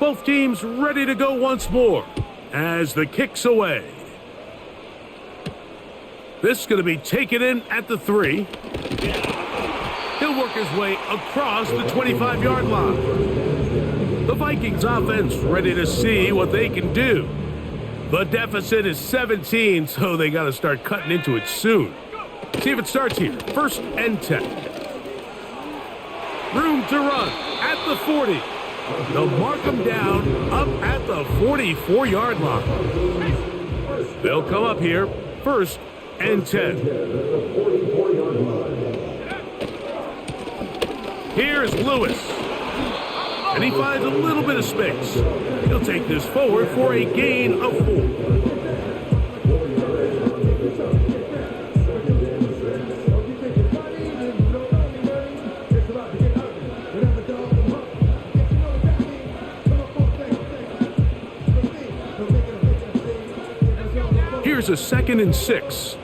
Both teams ready to go once more as the kick's away. This is going to be taken in at the 3. He'll work his way across the 25-yard line. The Vikings offense ready to see what they can do. The deficit is 17, so they got to start cutting into it soon. See if it starts here. 1st and 10. Room to run at the 40. They'll mark them down up at the 44-yard line. They'll come up here. 1st and 10. Here's Lewis. And he finds a little bit of space. He'll take this forward for a gain of 4. Here's a 2nd and 6.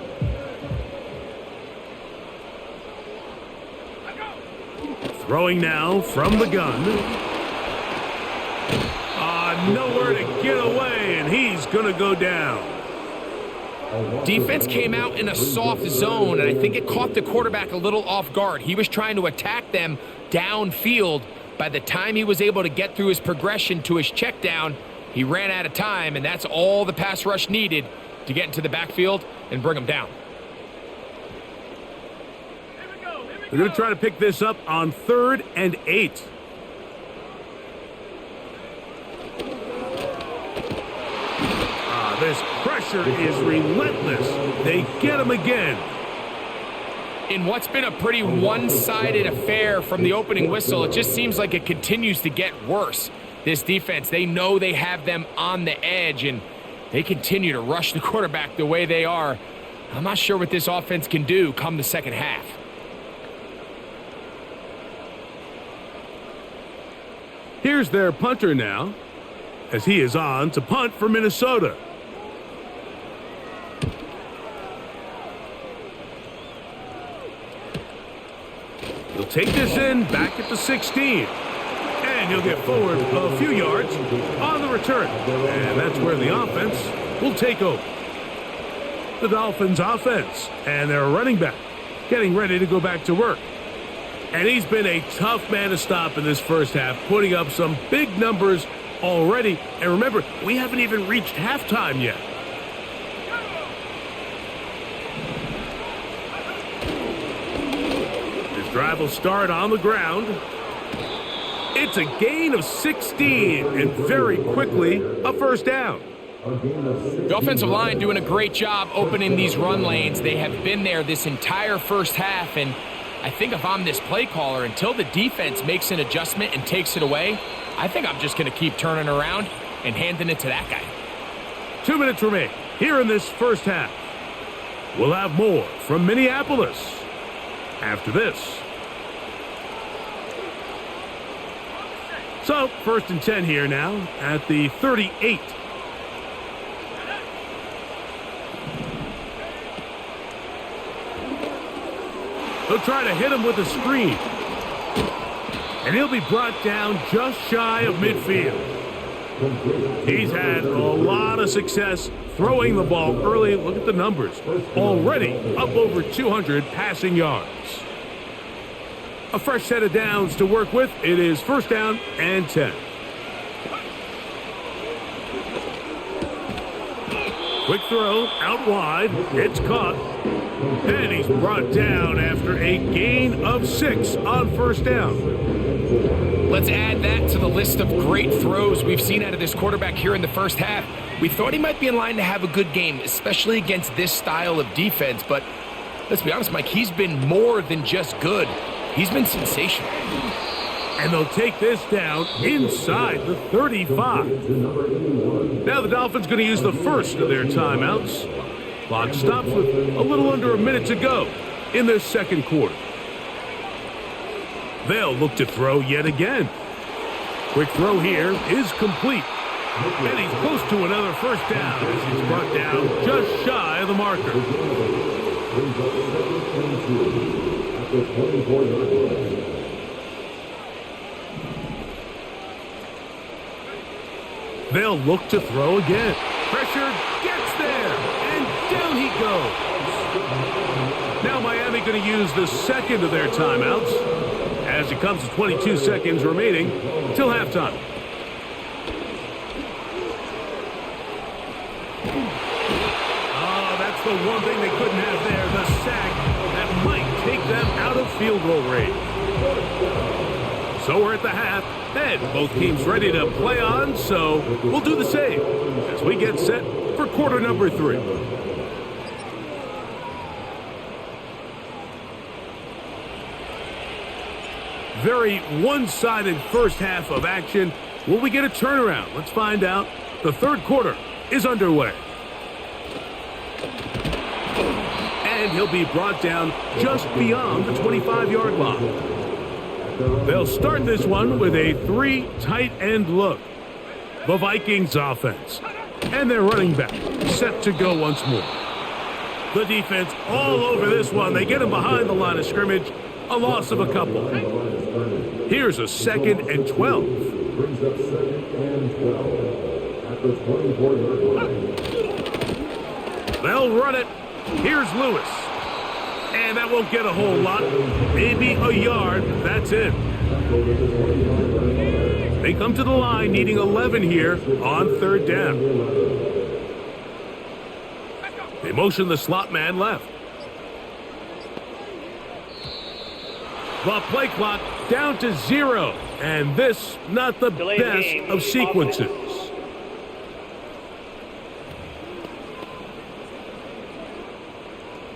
Throwing now from the gun. Nowhere to get away, and he's going to go down. Defense came out in a soft zone, and I think it caught the quarterback a little off guard. He was trying to attack them downfield. By the time he was able to get through his progression to his check down, he ran out of time, and that's all the pass rush needed to get into the backfield and bring him down. They're going to try to pick this up on 3rd and 8. This pressure is relentless. They get him again. In what's been a pretty one-sided affair from the opening whistle, it just seems like it continues to get worse. This defense, they know they have them on the edge, and they continue to rush the quarterback the way they are. I'm not sure what this offense can do come the second half. Here's their punter now, as he is on to punt for Minnesota. He'll take this in back at the 16. And he'll get forward a few yards on the return. And that's where the offense will take over. The Dolphins offense and their running back getting ready to go back to work. And he's been a tough man to stop in this first half, putting up some big numbers already. And remember, we haven't even reached halftime yet. His drive will start on the ground. It's a gain of 16, and very quickly, a first down. The offensive line doing a great job opening these run lanes. They have been there this entire first half, and I think if I'm this play caller, until the defense makes an adjustment and takes it away, I think I'm just going to keep turning around and handing it to that guy. 2 minutes remain here in this first half. We'll have more from Minneapolis after this. So, 1st and 10 here now at the 38. They'll try to hit him with a screen. And he'll be brought down just shy of midfield. He's had a lot of success throwing the ball early. Look at the numbers. Already up over 200 passing yards. A fresh set of downs to work with. It is 1st down and 10. Quick throw out wide. It's caught. And he's brought down after a gain of 6 on 1st down. Let's add that to the list of great throws we've seen out of this quarterback here in the first half. We thought he might be in line to have a good game, especially against this style of defense. But let's be honest, Mike, he's been more than just good. He's been sensational. And they'll take this down inside the 35. Now the Dolphins going to use the first of their timeouts. Clock stops with a little under a minute to go in this second quarter. They'll look to throw yet again. Quick throw here is complete. And he's close to another first down as he's brought down just shy of the marker. Brings up 2nd and 2 at the 24-yard line. They'll look to throw again. Pressure gets there, and down he goes. Now Miami going to use the second of their timeouts as it comes to 22 seconds remaining till halftime. Oh, that's the one thing they couldn't have there, the sack that might take them out of field goal range. So we're at the half, and both teams ready to play on, so we'll do the same as we get set for quarter number 3. Very one-sided first half of action. Will we get a turnaround? Let's find out. The third quarter is underway. And he'll be brought down just beyond the 25-yard line. They'll start this one with a 3 tight end look. The Vikings offense. And their running back set to go once more. The defense all over this one. They get him behind the line of scrimmage. A loss of a couple. Here's a 2nd and 12. Brings up 2nd and 12 at the 24-yard line. They'll run it. Here's Lewis. And that won't get a whole lot. Maybe a yard. That's it. They come to the line needing 11 here on 3rd down. They motion the slot man left. The play clock down to 0. And this, not the best of sequences.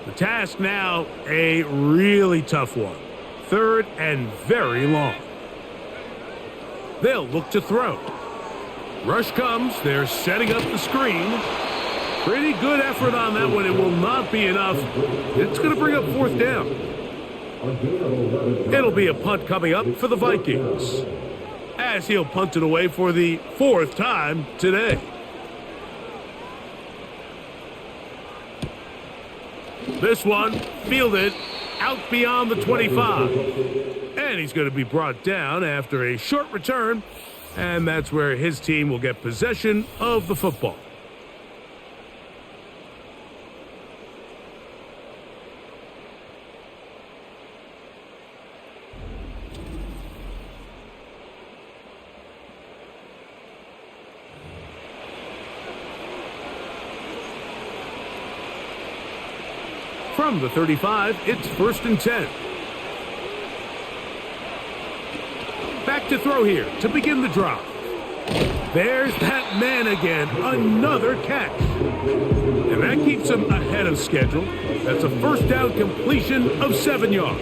The task now, a really tough one. 3rd and very long. They'll look to throw. Rush comes. They're setting up the screen. Pretty good effort on that one. It will not be enough. It's going to bring up 4th down. It'll be a punt coming up for the Vikings, as he'll punt it away for the 4th time today. This one fielded out beyond the 25. And he's going to be brought down after a short return, and that's where his team will get possession of the football. From the 35, it's 1st and 10. Back to throw here to begin the drive. There's that man again, another catch. And that keeps him ahead of schedule. That's a 1st down completion of 7 yards.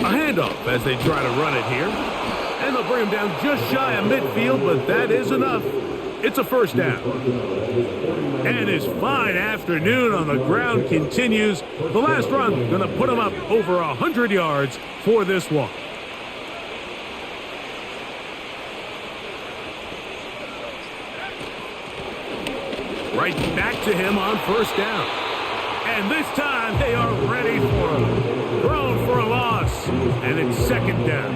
A handoff as they try to run it here. And they'll bring him down just shy of midfield, but that is enough. It's a 1st down. And his fine afternoon on the ground continues. The last run going to put him up over 100 yards for this one. Right back to him on 1st down. And this time they are ready for him. Thrown for a loss. And it's 2nd down.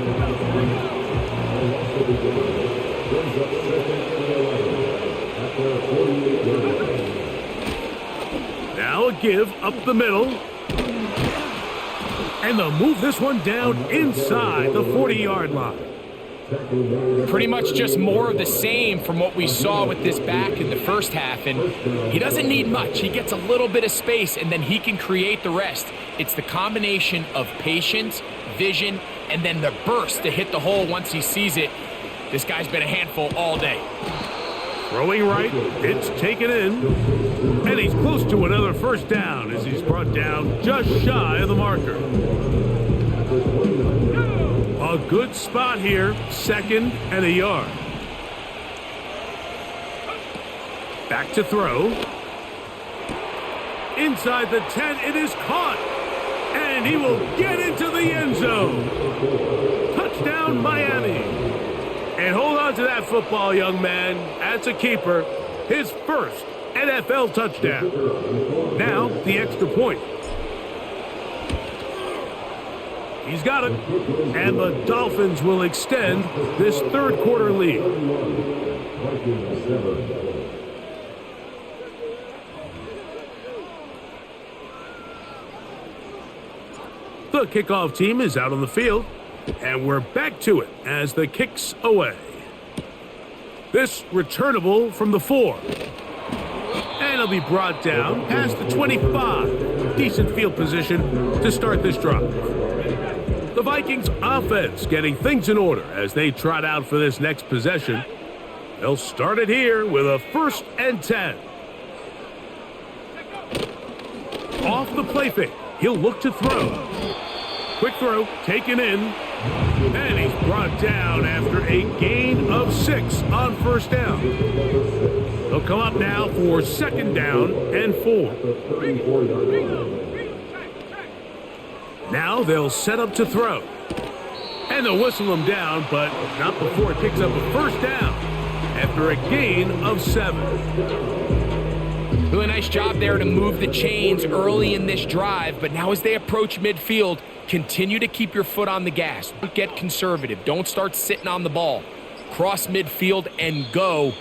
Now a give up the middle. And they'll move this one down inside the 40-yard line. Pretty much just more of the same from what we saw with this back in the first half. And he doesn't need much. He gets a little bit of space, and then he can create the rest. It's the combination of patience, vision, and then the burst to hit the hole once he sees it. This guy's been a handful all day. Throwing right, it's taken in. And he's close to another 1st down as he's brought down just shy of the marker. A good spot here, 2nd and a yard. Back to throw. Inside the 10, it is caught. And he will get into the end zone. Touchdown, Miami. And hold on to that football, young man. That's a keeper. His first NFL touchdown. Now, the extra point. He's got it. And the Dolphins will extend this third quarter lead. The kickoff team is out on the field, and we're back to it as the kick's away. This returnable from the 4. And it'll be brought down past the 25. Decent field position to start this drive. The Vikings offense getting things in order as they trot out for this next possession. They'll start it here with a 1st and 10. Off the play fake, he'll look to throw. Quick throw, taken in, and he's brought down after a gain of 6 on 1st down. They'll come up now for 2nd down and 4. Now they'll set up to throw. And they'll whistle him down, but not before he picks up a 1st down after a gain of 7. Really nice job there to move the chains early in this drive, but now as they approach midfield, continue to keep your foot on the gas. Don't get conservative. Don't start sitting on the ball. Cross midfield and go.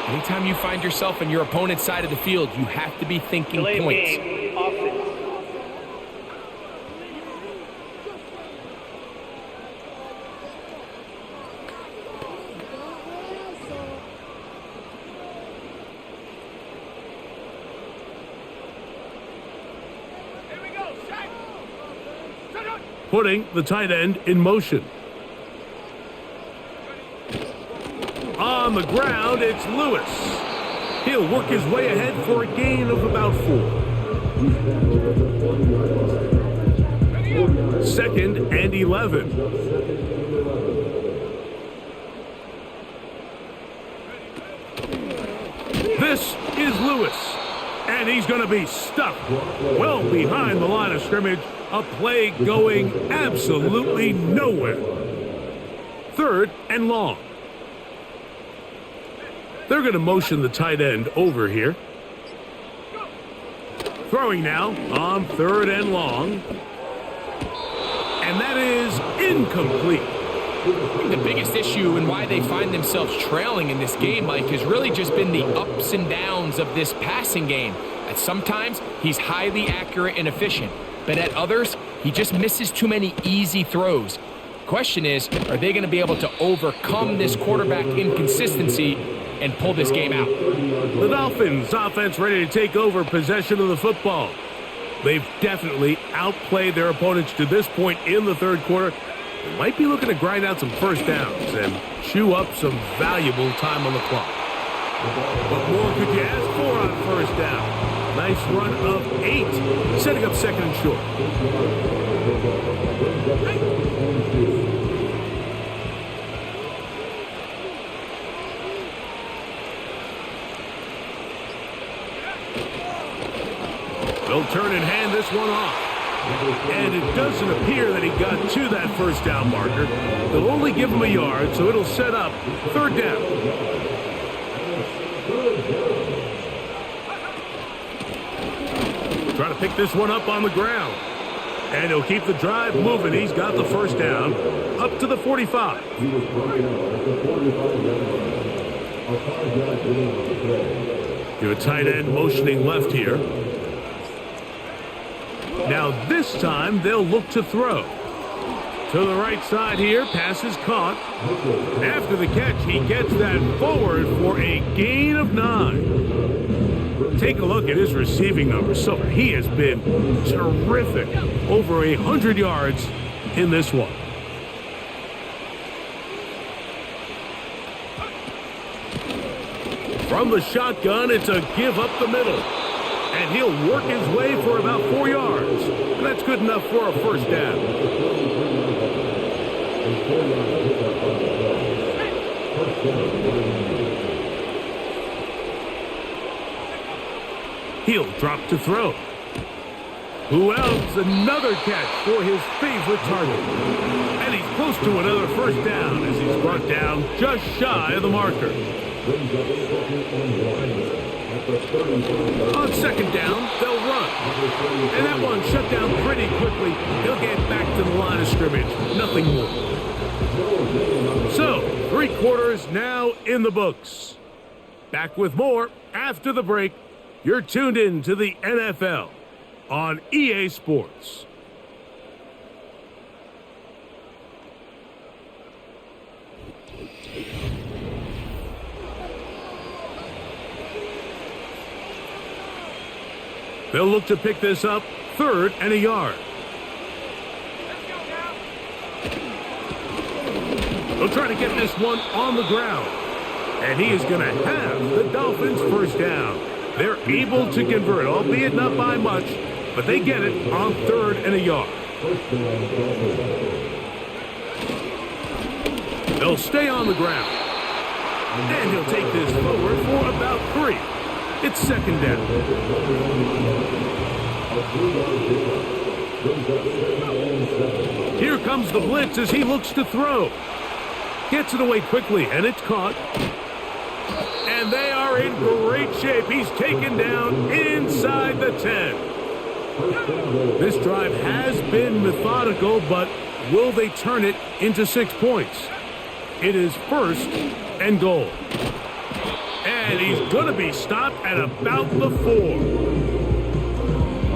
Anytime you find yourself on your opponent's side of the field, you have to be thinking Delay points. game, offense. Putting the tight end in motion. On the ground, it's Lewis. He'll work his way ahead for a gain of about 4. 2nd and 11. This is Lewis, and he's going to be stuck well behind the line of scrimmage. A play going absolutely nowhere. 3rd and long. They're going to motion the tight end over here. Throwing now on 3rd and long. And that is incomplete. The biggest issue and why they find themselves trailing in this game, Mike, has really just been the ups and downs of this passing game. At sometimes, he's highly accurate and efficient. But at others, he just misses too many easy throws. Question is, are they going to be able to overcome this quarterback inconsistency and pull this game out? The Dolphins offense ready to take over possession of the football. They've definitely outplayed their opponents to this point in the third quarter. They might be looking to grind out some 1st downs and chew up some valuable time on the clock. What more could you ask for on 1st down? Nice run of 8, setting up 2nd and short. They'll turn and hand this one off. And it doesn't appear that he got to that 1st down marker. They'll only give him a yard, so it'll set up 3rd down. Trying to pick this one up on the ground. And he'll keep the drive moving. He's got the 1st down up to the 45. Give a tight end motioning left here. Now this time they'll look to throw. To the right side here, pass is caught. After the catch, he gets that forward for a gain of 9. Take a look at his receiving numbers. So he has been terrific. Over 100 yards in this one. From the shotgun, it's a give up the middle. And he'll work his way for about 4 yards. And that's good enough for a 1st down. He'll drop to throw. Who else? Another catch for his favorite target. And he's close to another first down as he's brought down just shy of the marker. Brings up 2nd and 1 at the 35. On second down, they'll run. And that one shut down pretty quickly. He'll get back to the line of scrimmage. Nothing more. So, 3 quarters now in the books. Back with more after the break. You're tuned in to the NFL on EA Sports. They'll look to pick this up, 3rd and a yard. They'll try to get this one on the ground. And he is going to have the Dolphins first down. They're able to convert, albeit not by much, but they get it on 3rd and a yard. They'll stay on the ground. And he'll take this forward for about 3. It's 2nd down. Here comes the blitz as he looks to throw. Gets it away quickly, and it's caught. And they are in great shape. He's taken down inside the 10. This drive has been methodical, but will they turn it into 6 points? It is 1st and goal. And he's going to be stopped at about the 4.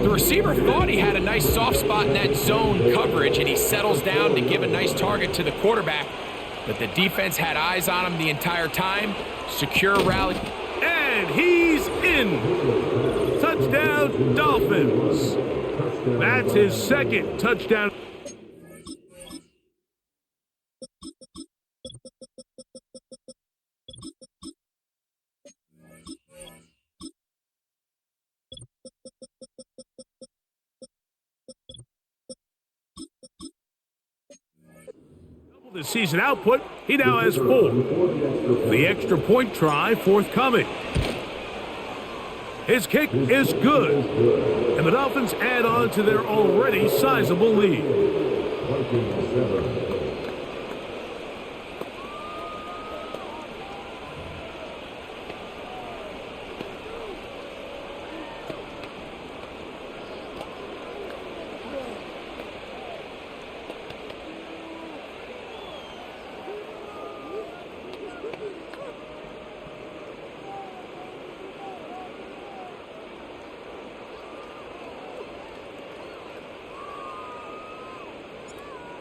The receiver thought he had a nice soft spot in that zone coverage, and he settles down to give a nice target to the quarterback. But the defense had eyes on him the entire time. Secure rally. And he's in. Touchdown, Dolphins. That's his 2nd touchdown. The season output, he now has 4. The extra point try forthcoming. His kick is good. And the Dolphins add on to their already sizable lead.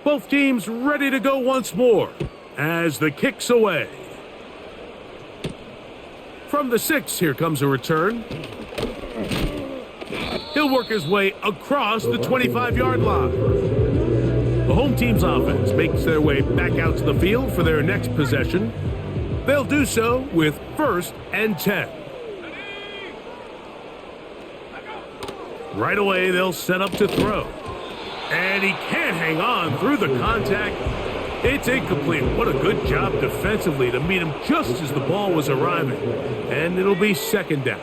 Both teams ready to go once more as the kick's away. From the 6, here comes a return. He'll work his way across the 25-yard line. The home team's offense makes their way back out to the field for their next possession. They'll do so with 1st and 10. Right away, they'll set up to throw. And he can't hang on through the contact. It's incomplete. What a good job defensively to meet him just as the ball was arriving. And it'll be 2nd down.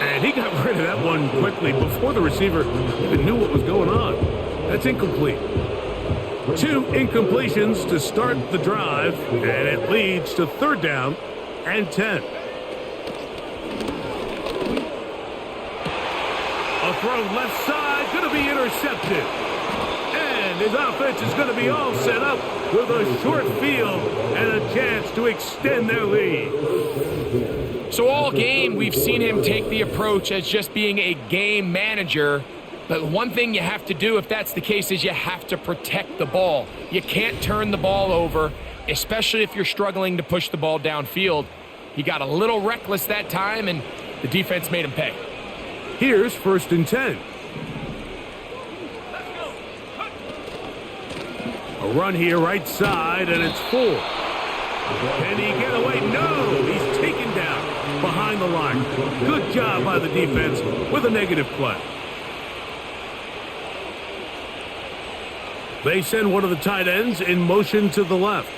And he got rid of that one quickly before the receiver even knew what was going on. That's incomplete. 2 incompletions to start the drive, and it leads to 3rd down and 10. A throw left side, going to be intercepted. And his offense is going to be all set up with a short field and a chance to extend their lead. So all game, we've seen him take the approach as just being a game manager. But one thing you have to do if that's the case is you have to protect the ball. You can't turn the ball over, especially if you're struggling to push the ball downfield. He got a little reckless that time, and the defense made him pay. Here's 1st and 10. A run here right side, and it's 4. Can he get away? No! He's taken down behind the line. Good job by the defense with a negative play. They send one of the tight ends in motion to the left.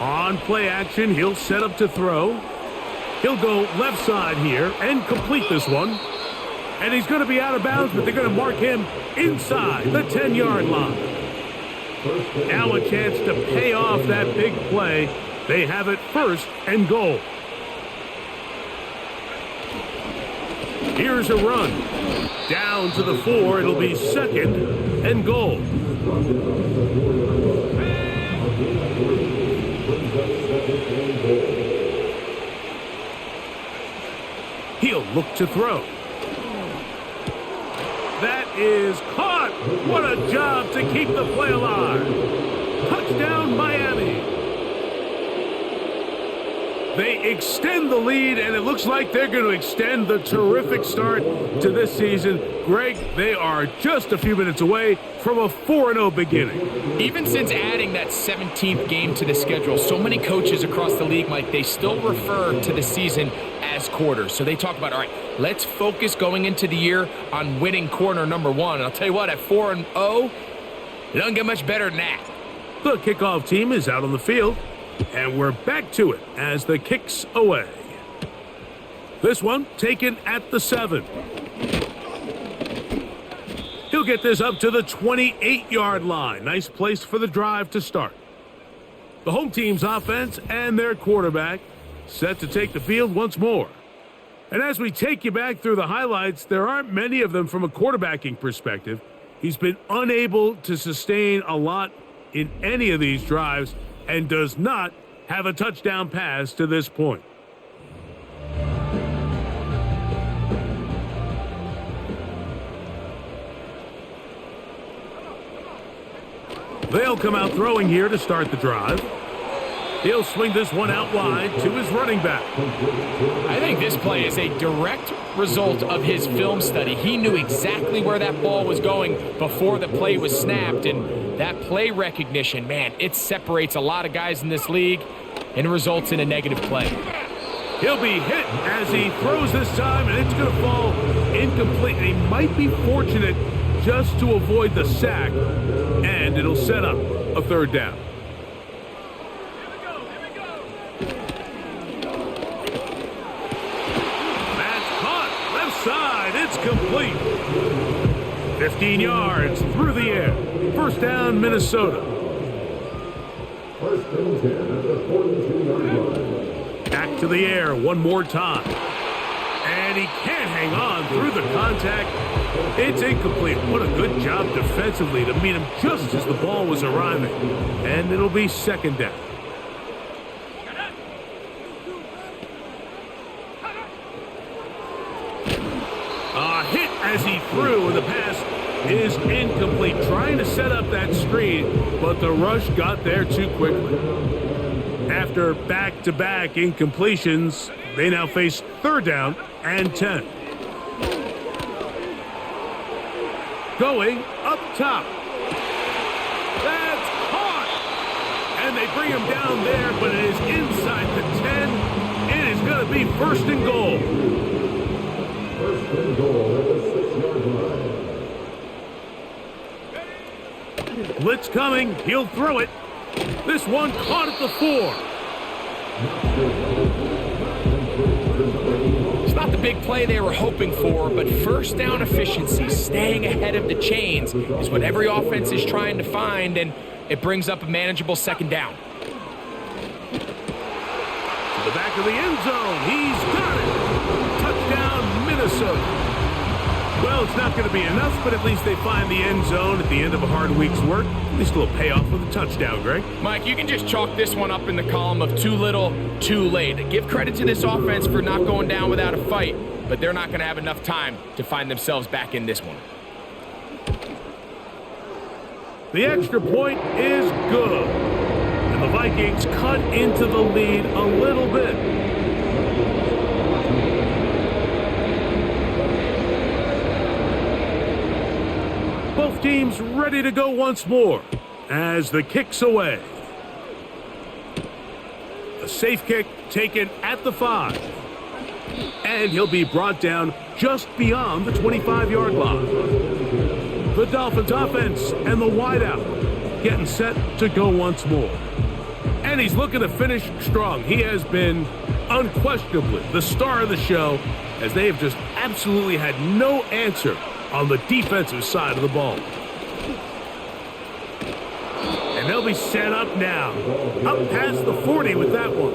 On play action, he'll set up to throw. He'll go left side here and complete this one. And he's going to be out of bounds, but they're going to mark him inside the 10-yard line. Now a chance to pay off that big play. They have it 1st and goal. Here's a run. Down to the 4. It'll be 2nd and goal. He'll look to throw. That is caught. What a job to keep the play alive. Touchdown, Miami. They extend the lead, and it looks like they're going to extend the terrific start to this season. Greg, they are just a few minutes away from a 4-0 beginning. Even since adding that 17th game to the schedule, so many coaches across the league, Mike, they still refer to the season as quarters. So they talk about, all right, let's focus going into the year on winning quarter number 1. And I'll tell you what, at 4-0, it doesn't get much better than that. The kickoff team is out on the field, and we're back to it as the kick's away. This one taken at the 7. He'll get this up to the 28-yard line. Nice place for the drive to start. The home team's offense and their quarterback set to take the field once more. And as we take you back through the highlights, there aren't many of them from a quarterbacking perspective. He's been unable to sustain a lot in any of these drives and does not have a touchdown pass to this point. They'll come out throwing here to start the drive. He'll swing this one out wide to his running back. I think this play is a direct result of his film study. He knew exactly where that ball was going before the play was snapped, and that play recognition, man, it separates a lot of guys in this league and results in a negative play. He'll be hit as he throws this time, and it's going to fall incomplete. And he might be fortunate just to avoid the sack, and it'll set up a 3rd down. It's complete. 15 yards through the air. 1st down, Minnesota. 1st and 10 at the 42-yard line. Back to the air one more time. And he can't hang on through the contact. It's incomplete. What a good job defensively to meet him just as the ball was arriving. And it'll be 2nd down. Hit as he threw, and the pass is incomplete. Trying to set up that screen, but the rush got there too quickly. After back-to-back incompletions, they now face 3rd down and 10. Going up top. That's caught! And they bring him down there, but it is inside the 10. It is going to be 1st and goal. 1st and goal at the 6-yard line. Blitz coming. He'll throw it. This one caught at the 4. It's not the big play they were hoping for, but 1st down efficiency, staying ahead of the chains, is what every offense is trying to find, and it brings up a manageable 2nd down. To the back of the end zone. He's got it. Touchdown, Minnesota. Well, it's not going to be enough, but at least they find the end zone at the end of a hard week's work. At least a little payoff with a touchdown, Greg. Mike, you can just chalk this one up in the column of too little, too late. Give credit to this offense for not going down without a fight, but they're not going to have enough time to find themselves back in this one. The extra point is good. And the Vikings cut into the lead a little bit. Both teams ready to go once more as the kick's away. A safe kick taken at the 5. And he'll be brought down just beyond the 25-yard line. The Dolphins offense and the wideout getting set to go once more. And he's looking to finish strong. He has been unquestionably the star of the show, as they have just absolutely had no answer on the defensive side of the ball. And they'll be set up now. Up past the 40 with that one.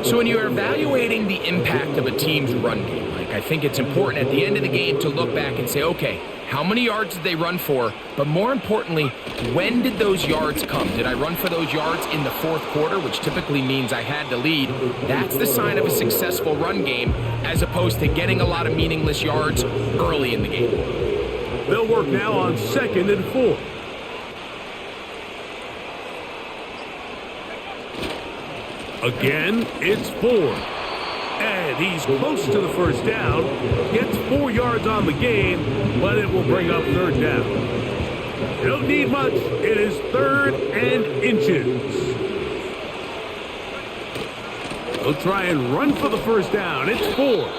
So when you're evaluating the impact of a team's run game, Mike, I think it's important at the end of the game to look back and say, okay, how many yards did they run for? But more importantly, when did those yards come? Did I run for those yards in the fourth quarter, which typically means I had to lead? That's the sign of a successful run game, as opposed to getting a lot of meaningless yards early in the game. They'll work now on 2nd and 4. Again, it's 4. And he's close to the first down. Gets 4 yards on the gain, but it will bring up 3rd down. You don't need much. It is 3rd and inches. They'll try and run for the first down. It's 4.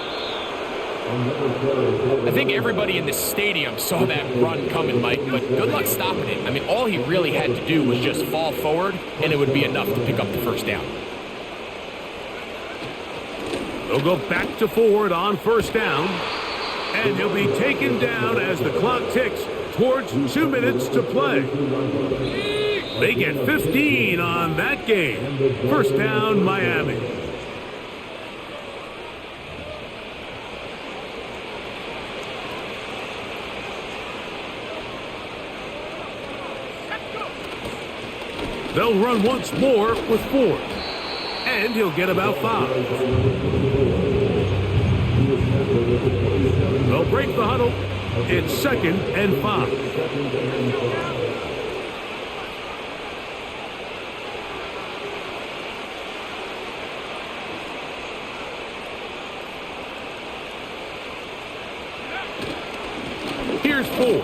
I think everybody in the stadium saw that run coming, Mike, but good luck stopping it. I mean, all he really had to do was just fall forward, and it would be enough to pick up the first down. They'll go back to forward on 1st down, and he'll be taken down as the clock ticks towards 2 minutes to play. They get 15 on that game. 1st down, Miami. They'll run once more with 4. And he'll get about 5. They'll break the huddle. It's 2nd and 5. Here's 4.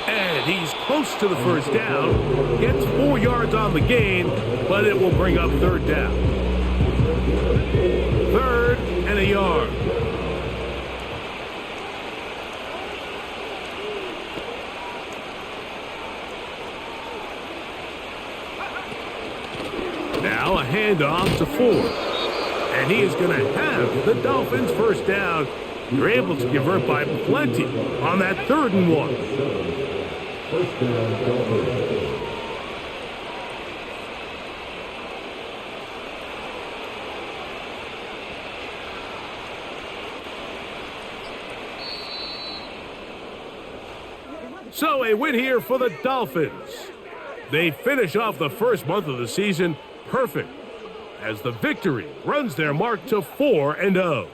And he's close to the first down. Gets 4 yards on the gain, but it will bring up 3rd down. 3rd and a yard. Now a handoff to Ford. And he is going to have the Dolphins' first down. You're able to convert by plenty on that 3rd and 1. First down, Dolphins. So a win here for the Dolphins. They finish off the first month of the season perfect, as the victory runs their mark to 4-0.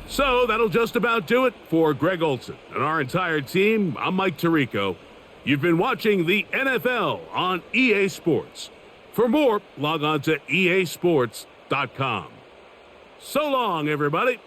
So that'll just about do it for Greg Olson and our entire team. I'm Mike Tirico. You've been watching the NFL on EA Sports. For more, log on to easports.com. So long, everybody.